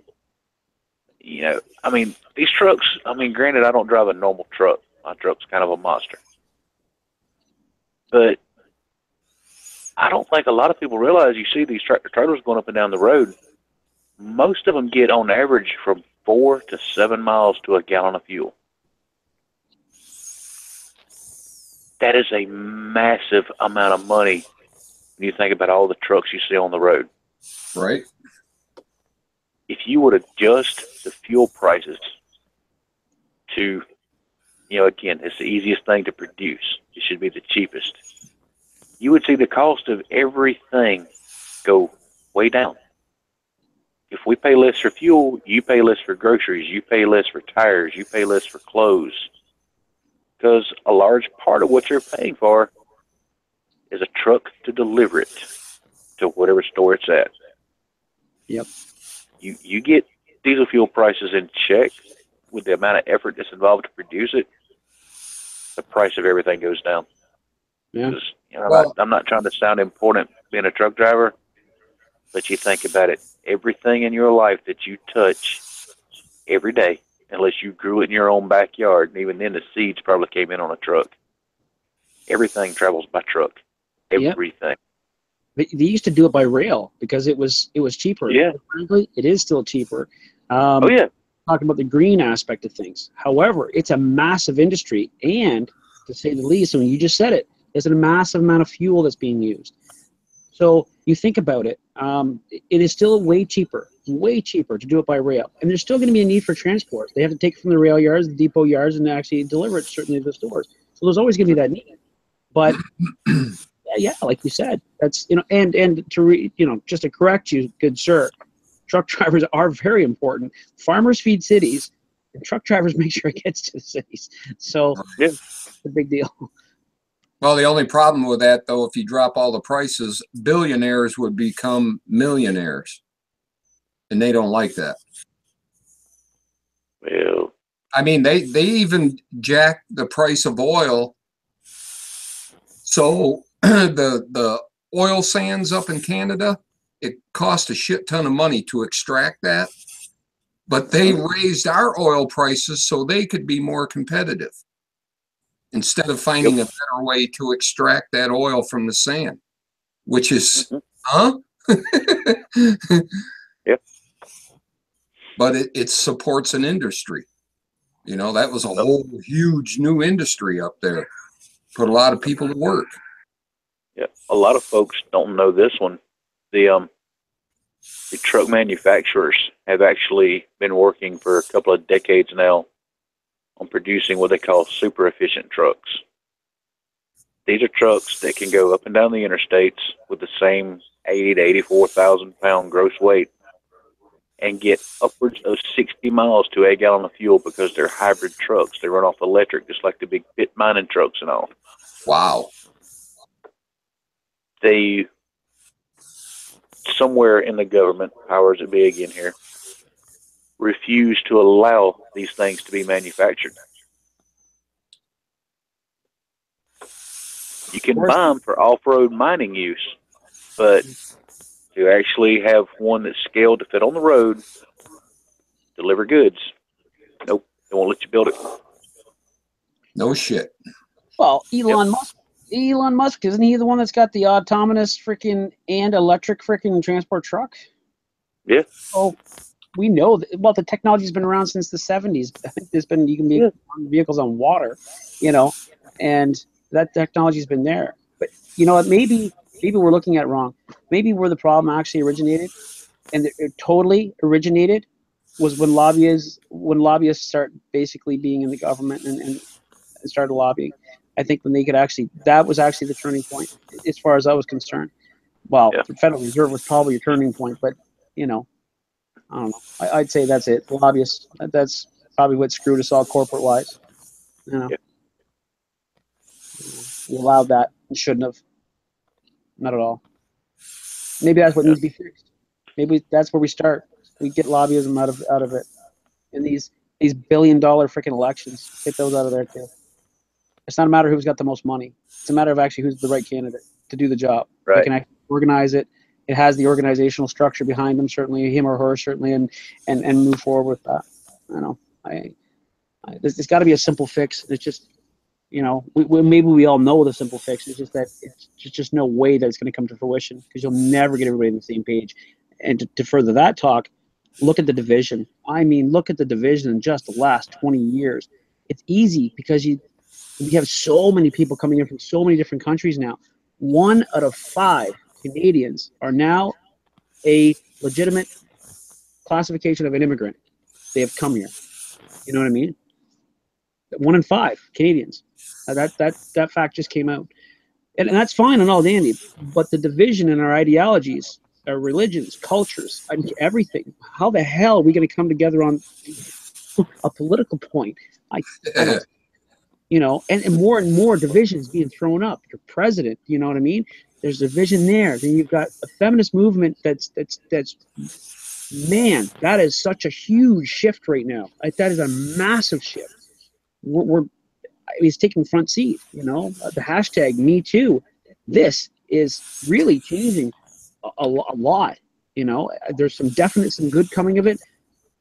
These trucks, granted, I don't drive a normal truck. My truck's kind of a monster. But I don't think a lot of people realize, you see these tractor trailers going up and down the road, most of them get on average from 4 to 7 miles to a gallon of fuel. That is a massive amount of money when you think about all the trucks you see on the road. Right. If you would adjust the fuel prices to, again, it's the easiest thing to produce. It should be the cheapest. You would see the cost of everything go way down. If we pay less for fuel, you pay less for groceries, you pay less for tires, you pay less for clothes. Because a large part of what you're paying for is a truck to deliver it to whatever store it's at. Yep. You get diesel fuel prices in check with the amount of effort that's involved to produce it, the price of everything goes down. Yeah. I'm not trying to sound important being a truck driver, but you think about it. Everything in your life that you touch every day, unless you grew it in your own backyard, and even then the seeds probably came in on a truck. Everything travels by truck. Everything. Yep. They used to do it by rail because it was cheaper. Yeah. Frankly, it is still cheaper. Talking about the green aspect of things. However, it's a massive industry, and to say the least, and you just said it, there's a massive amount of fuel that's being used. So you think about it, it is still way cheaper to do it by rail. And there's still going to be a need for transport. They have to take it from the rail yards, the depot yards, and actually deliver it certainly to the stores. So there's always going to be that need. But Yeah, like you said, that's and to just to correct you, good sir, truck drivers are very important. Farmers feed cities, and truck drivers make sure it gets to the cities. So Yeah. it's a big deal. Well, the only problem with that, though, if you drop all the prices, billionaires would become millionaires, and they don't like that. Well, I mean, they even jack the price of oil. So the oil sands up in Canada, it cost a shit ton of money to extract that, but they raised our oil prices so they could be more competitive instead of finding a better way to extract that oil from the sand, which is, huh? Yep. But it supports an industry. That was a whole huge new industry up there. Put a lot of people to work. Yeah, a lot of folks don't know this one. The truck manufacturers have actually been working for a couple of decades now on producing what they call super efficient trucks. These are trucks that can go up and down the interstates with the same 80 to 84,000 pound gross weight and get upwards of 60 miles to a gallon of fuel because they're hybrid trucks. They run off electric, just like the big pit mining trucks and all. Wow. They, somewhere in the government, powers that be again here, refuse to allow these things to be manufactured. You can buy them for off-road mining use, but to actually have one that's scaled to fit on the road, deliver goods, nope, they won't let you build it. No shit. Well, Elon Musk, isn't he the one that's got the autonomous freaking and electric freaking transport truck? Yeah. Oh, we know that, well, the technology's been around since the 70s. I think you can be on vehicles on water, and that technology's been there. But maybe we're looking at it wrong. Maybe where the problem actually originated, and it totally originated, was when lobbyists start basically being in the government and started lobbying. I think when they could that was actually the turning point, as far as I was concerned. Well, the Federal Reserve was probably a turning point, but I don't know. I'd say that's it. Lobbyists. That's probably what screwed us all corporate-wise. We allowed that and shouldn't have. Not at all. Maybe that's what needs to be fixed. Maybe that's where we start. We get lobbyism out of it, and these billion-dollar freaking elections. Get those out of there too. It's not a matter of who's got the most money. It's a matter of actually who's the right candidate to do the job. Right. They can actually organize it. It has the organizational structure behind them, certainly him or her, certainly, and move forward with that. There's got to be a simple fix. It's just, maybe we all know the simple fix. It's just that it's just no way that it's going to come to fruition because you'll never get everybody on the same page. And to further that talk, look at the division. I mean, look at the division in just the last 20 years. It's easy because we have so many people coming in from so many different countries now. 1 out of 5 Canadians are now a legitimate classification of an immigrant. They have come here. You know what I mean? 1 in 5 Canadians. That fact just came out. And that's fine and all dandy. But the division in our ideologies, our religions, cultures, everything. How the hell are we going to come together on a political point? I don't, and more divisions being thrown up. Your president, you know what I mean? There's division there. Then you've got a feminist movement that's man, that is such a huge shift right now. That is a massive shift. It's taking front seat, the hashtag Me Too. This is really changing a lot, there's some good coming of it.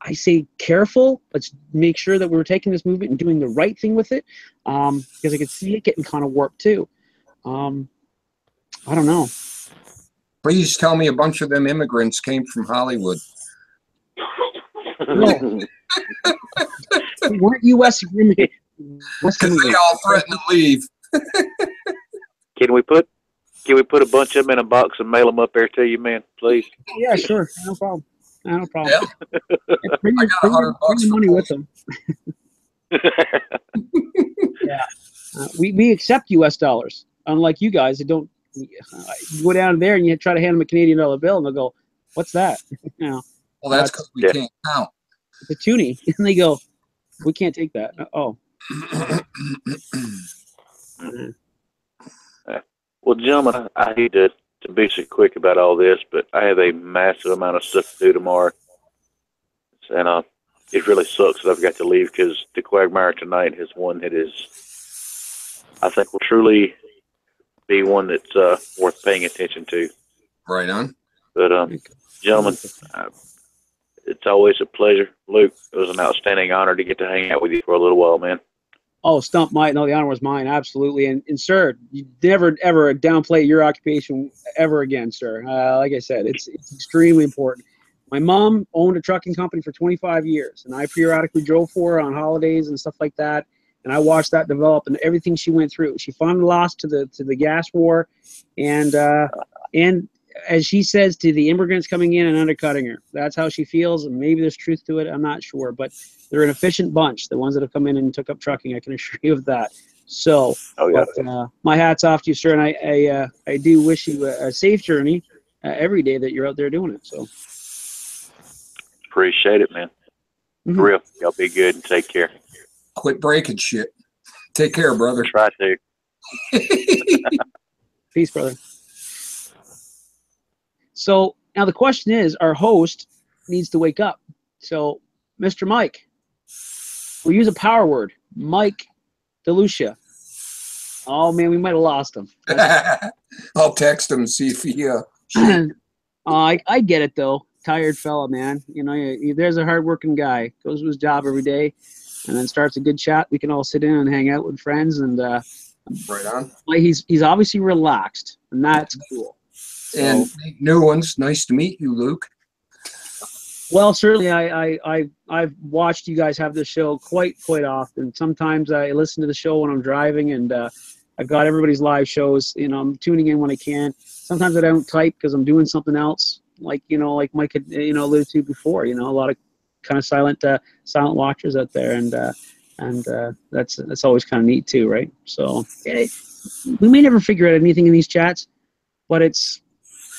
I say careful. Let's make sure that we're taking this movement and doing the right thing with it, because I could see it getting kind of warped too. I don't know. Please tell me a bunch of them immigrants came from Hollywood. No. They weren't U.S. immigrants. Because they all threatened to leave. Can we put a bunch of them in a box and mail them up there to you, man, please? Yeah, sure. No problem. No problem. Yeah. Bring your money with them. Yeah. We accept U.S. dollars, unlike you guys that don't You go down there and you try to hand them a Canadian dollar bill, and they'll go, "What's that?" You know, Well, that's because we can't count. it's a toonie, and they go, "We can't take that." Oh. Well, gentlemen, I hate to be so quick about all this, but I have a massive amount of stuff to do tomorrow, and it really sucks that I've got to leave because the Quagmire tonight is one that is, I think, will truly be one that's worth paying attention to. Right on. But gentlemen, it's always a pleasure. Luke, it was an outstanding honor to get to hang out with you for a little while, man. Oh, Stump Mike. No, the honor was mine. Absolutely. And sir, you never, ever downplay your occupation ever again, sir. Like I said, it's extremely important. My mom owned a trucking company for 25 years, and I periodically drove for her on holidays and stuff like that. And I watched that develop and everything she went through. She finally lost to the gas war, and as she says, to the immigrants coming in and undercutting her. That's how she feels, and maybe there's truth to it. I'm not sure, but they're an efficient bunch, the ones that have come in and took up trucking. I can assure you of that. So, my hat's off to you, sir, and I do wish you a safe journey every day that you're out there doing it. So, appreciate it, man. For real, y'all be good and take care. Quit breaking shit. Take care, brother. Try to. Peace, brother. So now the question is, our host needs to wake up. So, Mr. Mike, we'll use a power word. Mike DeLucia. Oh, man, we might have lost him. I'll text him, see if he... I get it, though. Tired fella, man. You know, there's a hardworking guy. Goes to his job every day and then starts a good chat. We can all sit in and hang out with friends. And right on. He's obviously relaxed, and that's cool. And new ones. Nice to meet you, Luke. Well, certainly, I've watched you guys have this show quite often. Sometimes I listen to the show when I'm driving, and I've got everybody's live shows. You know, I'm tuning in when I can. Sometimes I don't type because I'm doing something else, like Mike had alluded to before. You know, a lot of kind of silent watchers out there, and that's always kind of neat too, right? So we may never figure out anything in these chats, but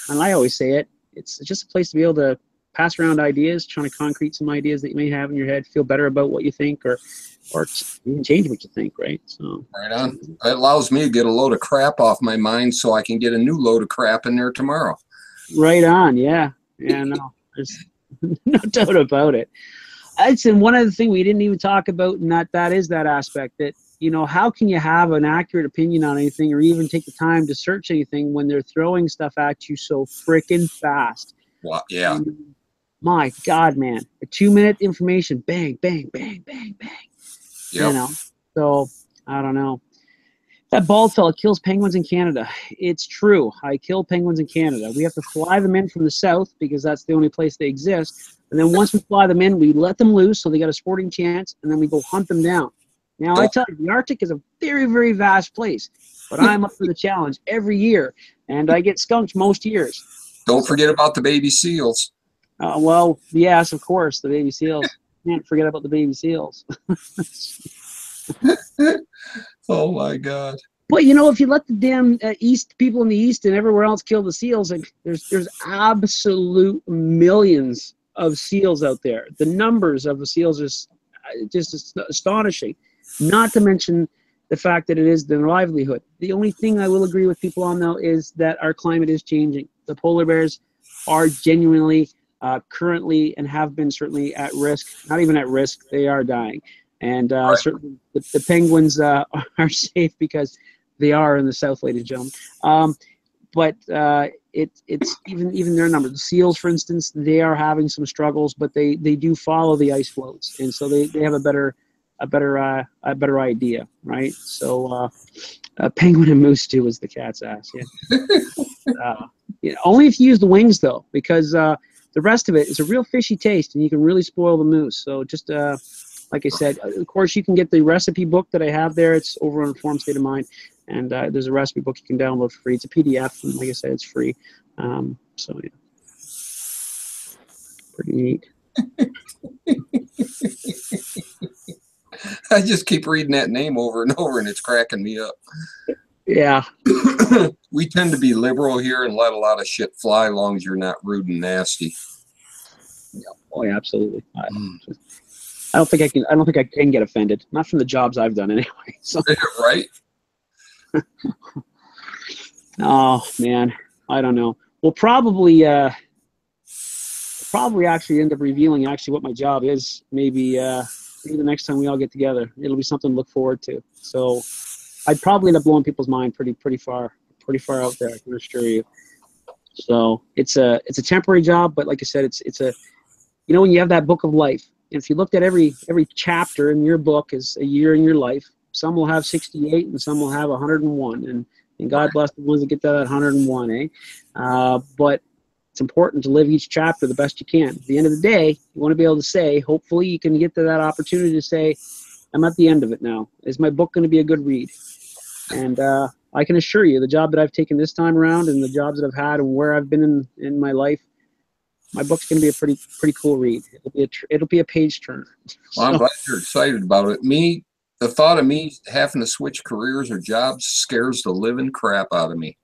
and I always say it's just a place to be able to pass around ideas, trying to concrete some ideas that you may have in your head, feel better about what you think, or even change what you think, right? So right on. It allows me to get a load of crap off my mind so I can get a new load of crap in there tomorrow. Right on. Yeah, no, there's no doubt about it. It's one other thing we didn't even talk about, and that is that aspect that, how can you have an accurate opinion on anything or even take the time to search anything when they're throwing stuff at you so freaking fast? Well, yeah. My God, man. A 2-minute information. Bang, bang, bang, bang, bang. Yep. So I don't know. That bald fella kills penguins in Canada. It's true. I kill penguins in Canada. We have to fly them in from the south because that's the only place they exist. And then once we fly them in, we let them loose so they got a sporting chance, and then we go hunt them down. Now, I tell you, the Arctic is a very, very vast place, but I'm up for the challenge every year, and I get skunked most years. Don't forget about the baby seals. Well, yes, of course, the baby seals. Can't forget about the baby seals. Oh, my God. But, if you let the damn people in the East and everywhere else kill the seals, there's absolute millions of seals out there. The numbers of the seals is just astonishing. Not to mention the fact that it is their livelihood. The only thing I will agree with people on, though, is that our climate is changing. The polar bears are genuinely, currently, and have been certainly at risk. Not even at risk, they are dying. And certainly the penguins are safe because they are in the south, ladies and gentlemen. But it's even their numbers. The seals, for instance, they are having some struggles, but they do follow the ice floats, and so they have a better idea, right? So penguin and moose too is the cat's ass. Yeah. Only if you use the wings though, because the rest of it is a real fishy taste, and you can really spoil the moose. So just like I said, of course you can get the recipe book that I have there. It's over on Informed State of Mind, and there's a recipe book you can download for free. It's a PDF, and like I said, it's free. So yeah, pretty neat. I just keep reading that name over and over, and it's cracking me up. Yeah. we tend to be liberal here and let a lot of shit fly as long as you're not rude and nasty. Oh yeah, absolutely. I don't think I can. I don't think I can get offended. Not from the jobs I've done anyway. So. Right? Oh man, I don't know. We'll probably actually end up revealing actually what my job is. Maybe the next time we all get together, it'll be something to look forward to. So I'd probably end up blowing people's mind pretty far out there, I can assure you. So it's a temporary job, but like I said, it's a, you know, when you have that book of life, and if you looked at every chapter in your book is a year in your life, some will have 68 and some will have 101, and God bless the ones that get to that 101, eh? But it's important to live each chapter the best you can. At the end of the day, you want to be able to say, hopefully you can get to that opportunity to say, I'm at the end of it now. Is my book going to be a good read? And I can assure you, the job that I've taken this time around and the jobs that I've had and where I've been in my life, my book's going to be a pretty cool read. It'll be a page turner. Well, I'm glad you're excited about it. The thought of me having to switch careers or jobs scares the living crap out of me.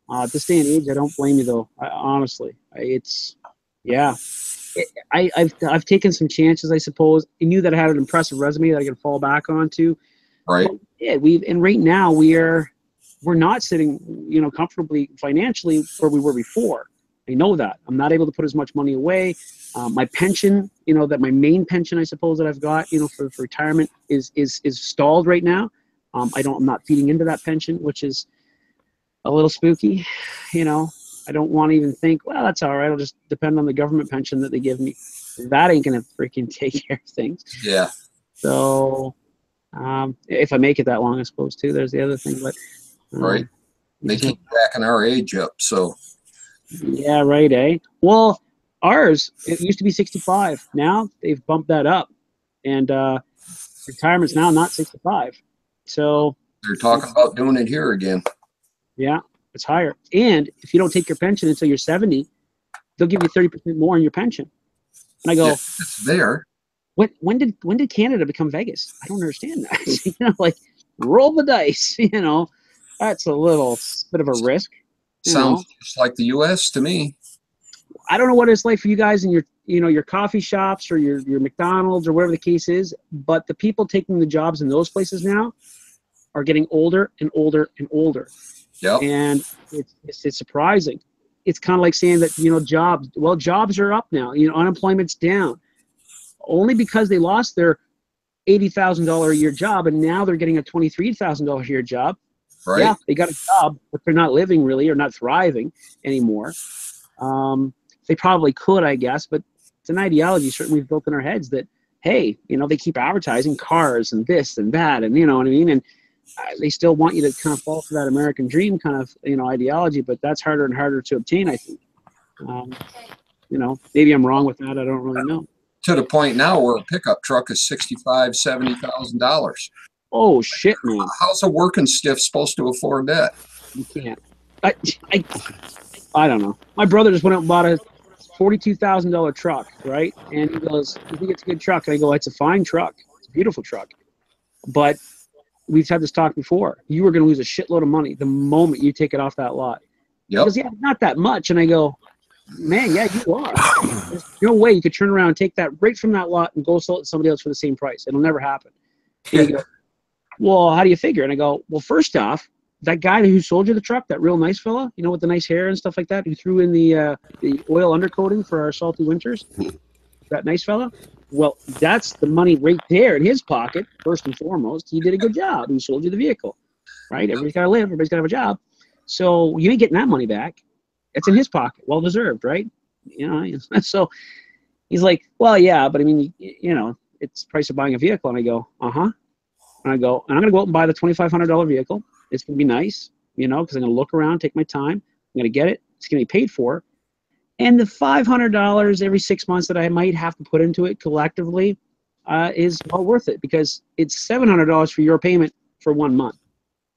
At this day and age, I don't blame you though. Honestly, I've taken some chances, I suppose. I knew that I had an impressive resume that I could fall back onto. Right. But yeah, and right now we're not sitting, you know, comfortably financially where we were before. I know that. I'm not able to put as much money away. My pension, you know, that my main pension, I suppose, that I've got, you know, for retirement is stalled right now. I'm not feeding into that pension, which is a little spooky. You know, I don't want to even think, well, that's all right. I'll just depend on the government pension that they give me. That ain't going to freaking take care of things. Yeah. So if I make it that long, I suppose, too, there's the other thing. But right. They keep backing our age up, so. Yeah, right, eh? Well, ours, it used to be 65. Now they've bumped that up. And retirement's now not 65. So they're talking about doing it here again. Yeah, it's higher. And if you don't take your pension until you're 70, they'll give you 30% more in your pension. And I go, it's there. When did Canada become Vegas? I don't understand that. You know, like, roll the dice, you know. That's a little bit of a risk. Sounds just like the U.S. to me. I don't know what it's like for you guys in your coffee shops or your McDonald's or whatever the case is, but the people taking the jobs in those places now are getting older and older and older. Yep. And it's surprising. It's kind of like saying that, you know, jobs are up now. You know, unemployment's down. Only because they lost their $80,000 a year job and now they're getting a $23,000 a year job. Right. Yeah, they got a job, but they're not living really or not thriving anymore. They probably could, I guess, but it's an ideology certainly we've built in our heads that, hey, you know, they keep advertising cars and this and that, and you know what I mean, and they still want you to kind of fall for that American dream kind of, you know, ideology, but that's harder and harder to obtain, I think. You know, maybe I'm wrong with that. I don't really know. To the point now where a pickup truck is $65,000-$70,000. Oh shit, man! How's a working stiff supposed to afford that? You can't. I don't know. My brother just went out and bought a $42,000 truck, right? And he goes, "You think it's a good truck?" And I go, "It's a fine truck. It's a beautiful truck." But we've had this talk before. You are going to lose a shitload of money the moment you take it off that lot. Yep. He goes, "Yeah, not that much." And I go, "Man, yeah, you are. There's no way you could turn around and take that right from that lot and go sell it to somebody else for the same price. It'll never happen." And he goes, "Well, how do you figure?" And I go, "Well, first off, that guy who sold you the truck, that real nice fella, you know, with the nice hair and stuff like that, who threw in the oil undercoating for our salty winters, that nice fella, well, that's the money right there in his pocket, first and foremost. He did a good job. He sold you the vehicle, right? Everybody's got to live. Everybody's got to have a job. So you ain't getting that money back. It's in his pocket. Well-deserved, right? You know, so he's like, well, yeah, but I mean, you know, it's the price of buying a vehicle. And I go, uh-huh. And I go, and I'm going to go out and buy the $2,500 vehicle. It's going to be nice, you know, because I'm going to look around, take my time. I'm going to get it. It's going to be paid for. And the $500 every 6 months that I might have to put into it collectively is well worth it because it's $700 for your payment for 1 month.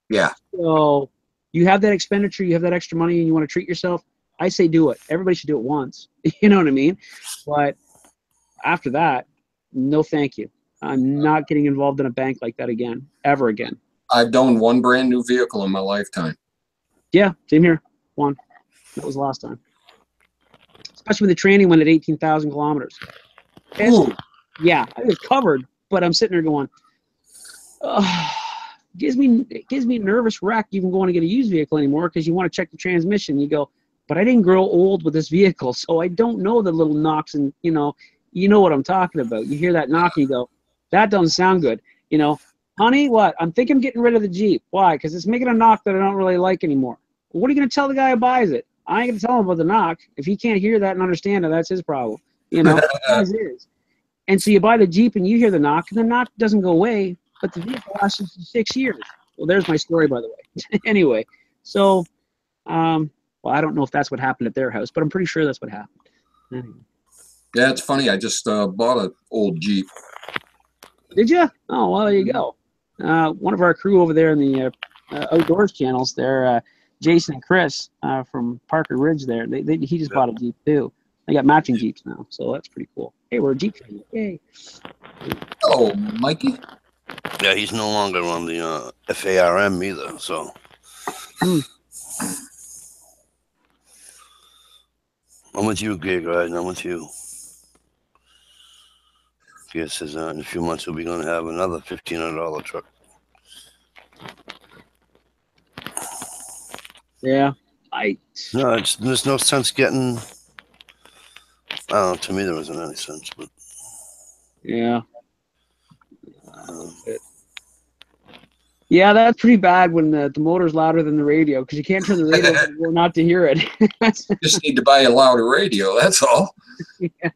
Yeah. So you have that expenditure, you have that extra money, and you want to treat yourself. I say do it. Everybody should do it once. You know what I mean? But after that, no thank you. I'm not getting involved in a bank like that again, ever again. I've owned one brand new vehicle in my lifetime. Yeah, same here. One. That was the last time. Especially when the training went at 18,000 kilometers. Ooh. Yeah, I was covered, but I'm sitting there going, gives me a nervous wreck even going to get a used vehicle anymore because you want to check the transmission. You go, but I didn't grow old with this vehicle, so I don't know the little knocks, and you know what I'm talking about. You hear that knock and you go, that doesn't sound good. You know, honey, what? I'm thinking of getting rid of the Jeep. Why? Because it's making a knock that I don't really like anymore. Well, what are you going to tell the guy who buys it? I ain't going to tell him about the knock. If he can't hear that and understand it, that's his problem. You know, as is. And so you buy the Jeep and you hear the knock, and the knock doesn't go away, but the vehicle lasts you for 6 years. Well, there's my story, by the way. Anyway, so, well, I don't know if that's what happened at their house, but I'm pretty sure that's what happened. Anyway. Yeah, it's funny. I just bought an old Jeep. Did you? Oh, well, there you go. One of our crew over there in the outdoors channels there, Jason and Chris from Parker Ridge there, he just bought a Jeep too. They got matching Jeeps now, so that's pretty cool. Hey, we're a Jeep fan. Yay. Oh, Mikey. Yeah, he's no longer on the FARM either, so. I'm with you, Gig, right? I'm with you. Gig says in a few months we'll be going to have another $1,500 truck. Yeah. No, there's no sense getting. I don't know. To me, there wasn't any sense, but. Yeah. Yeah, that's pretty bad when the motor's louder than the radio because you can't turn the radio on not to hear it. Just need to buy a louder radio. That's all. Yeah.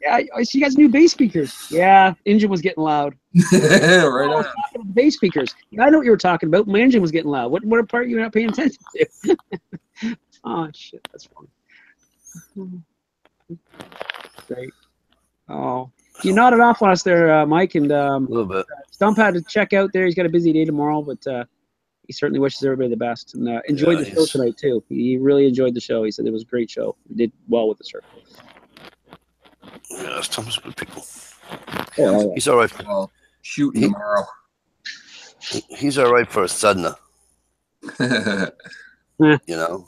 Yeah, I see you guys new bass speakers. Yeah, engine was getting loud. Right on. Bass speakers. Yeah, I know what you were talking about. My engine was getting loud. What part you not paying attention to? Oh shit, that's funny. Great. Oh, you nodded off on us there, Mike, and A little bit. Stump had to check out there. He's got a busy day tomorrow, but he certainly wishes everybody the best and enjoyed the show tonight too. He really enjoyed the show. He said it was a great show. He did well with the circle. Yeah, Stump's good people. Oh, he's all right. Well, shoot tomorrow. He's all right for a Sudna. You know,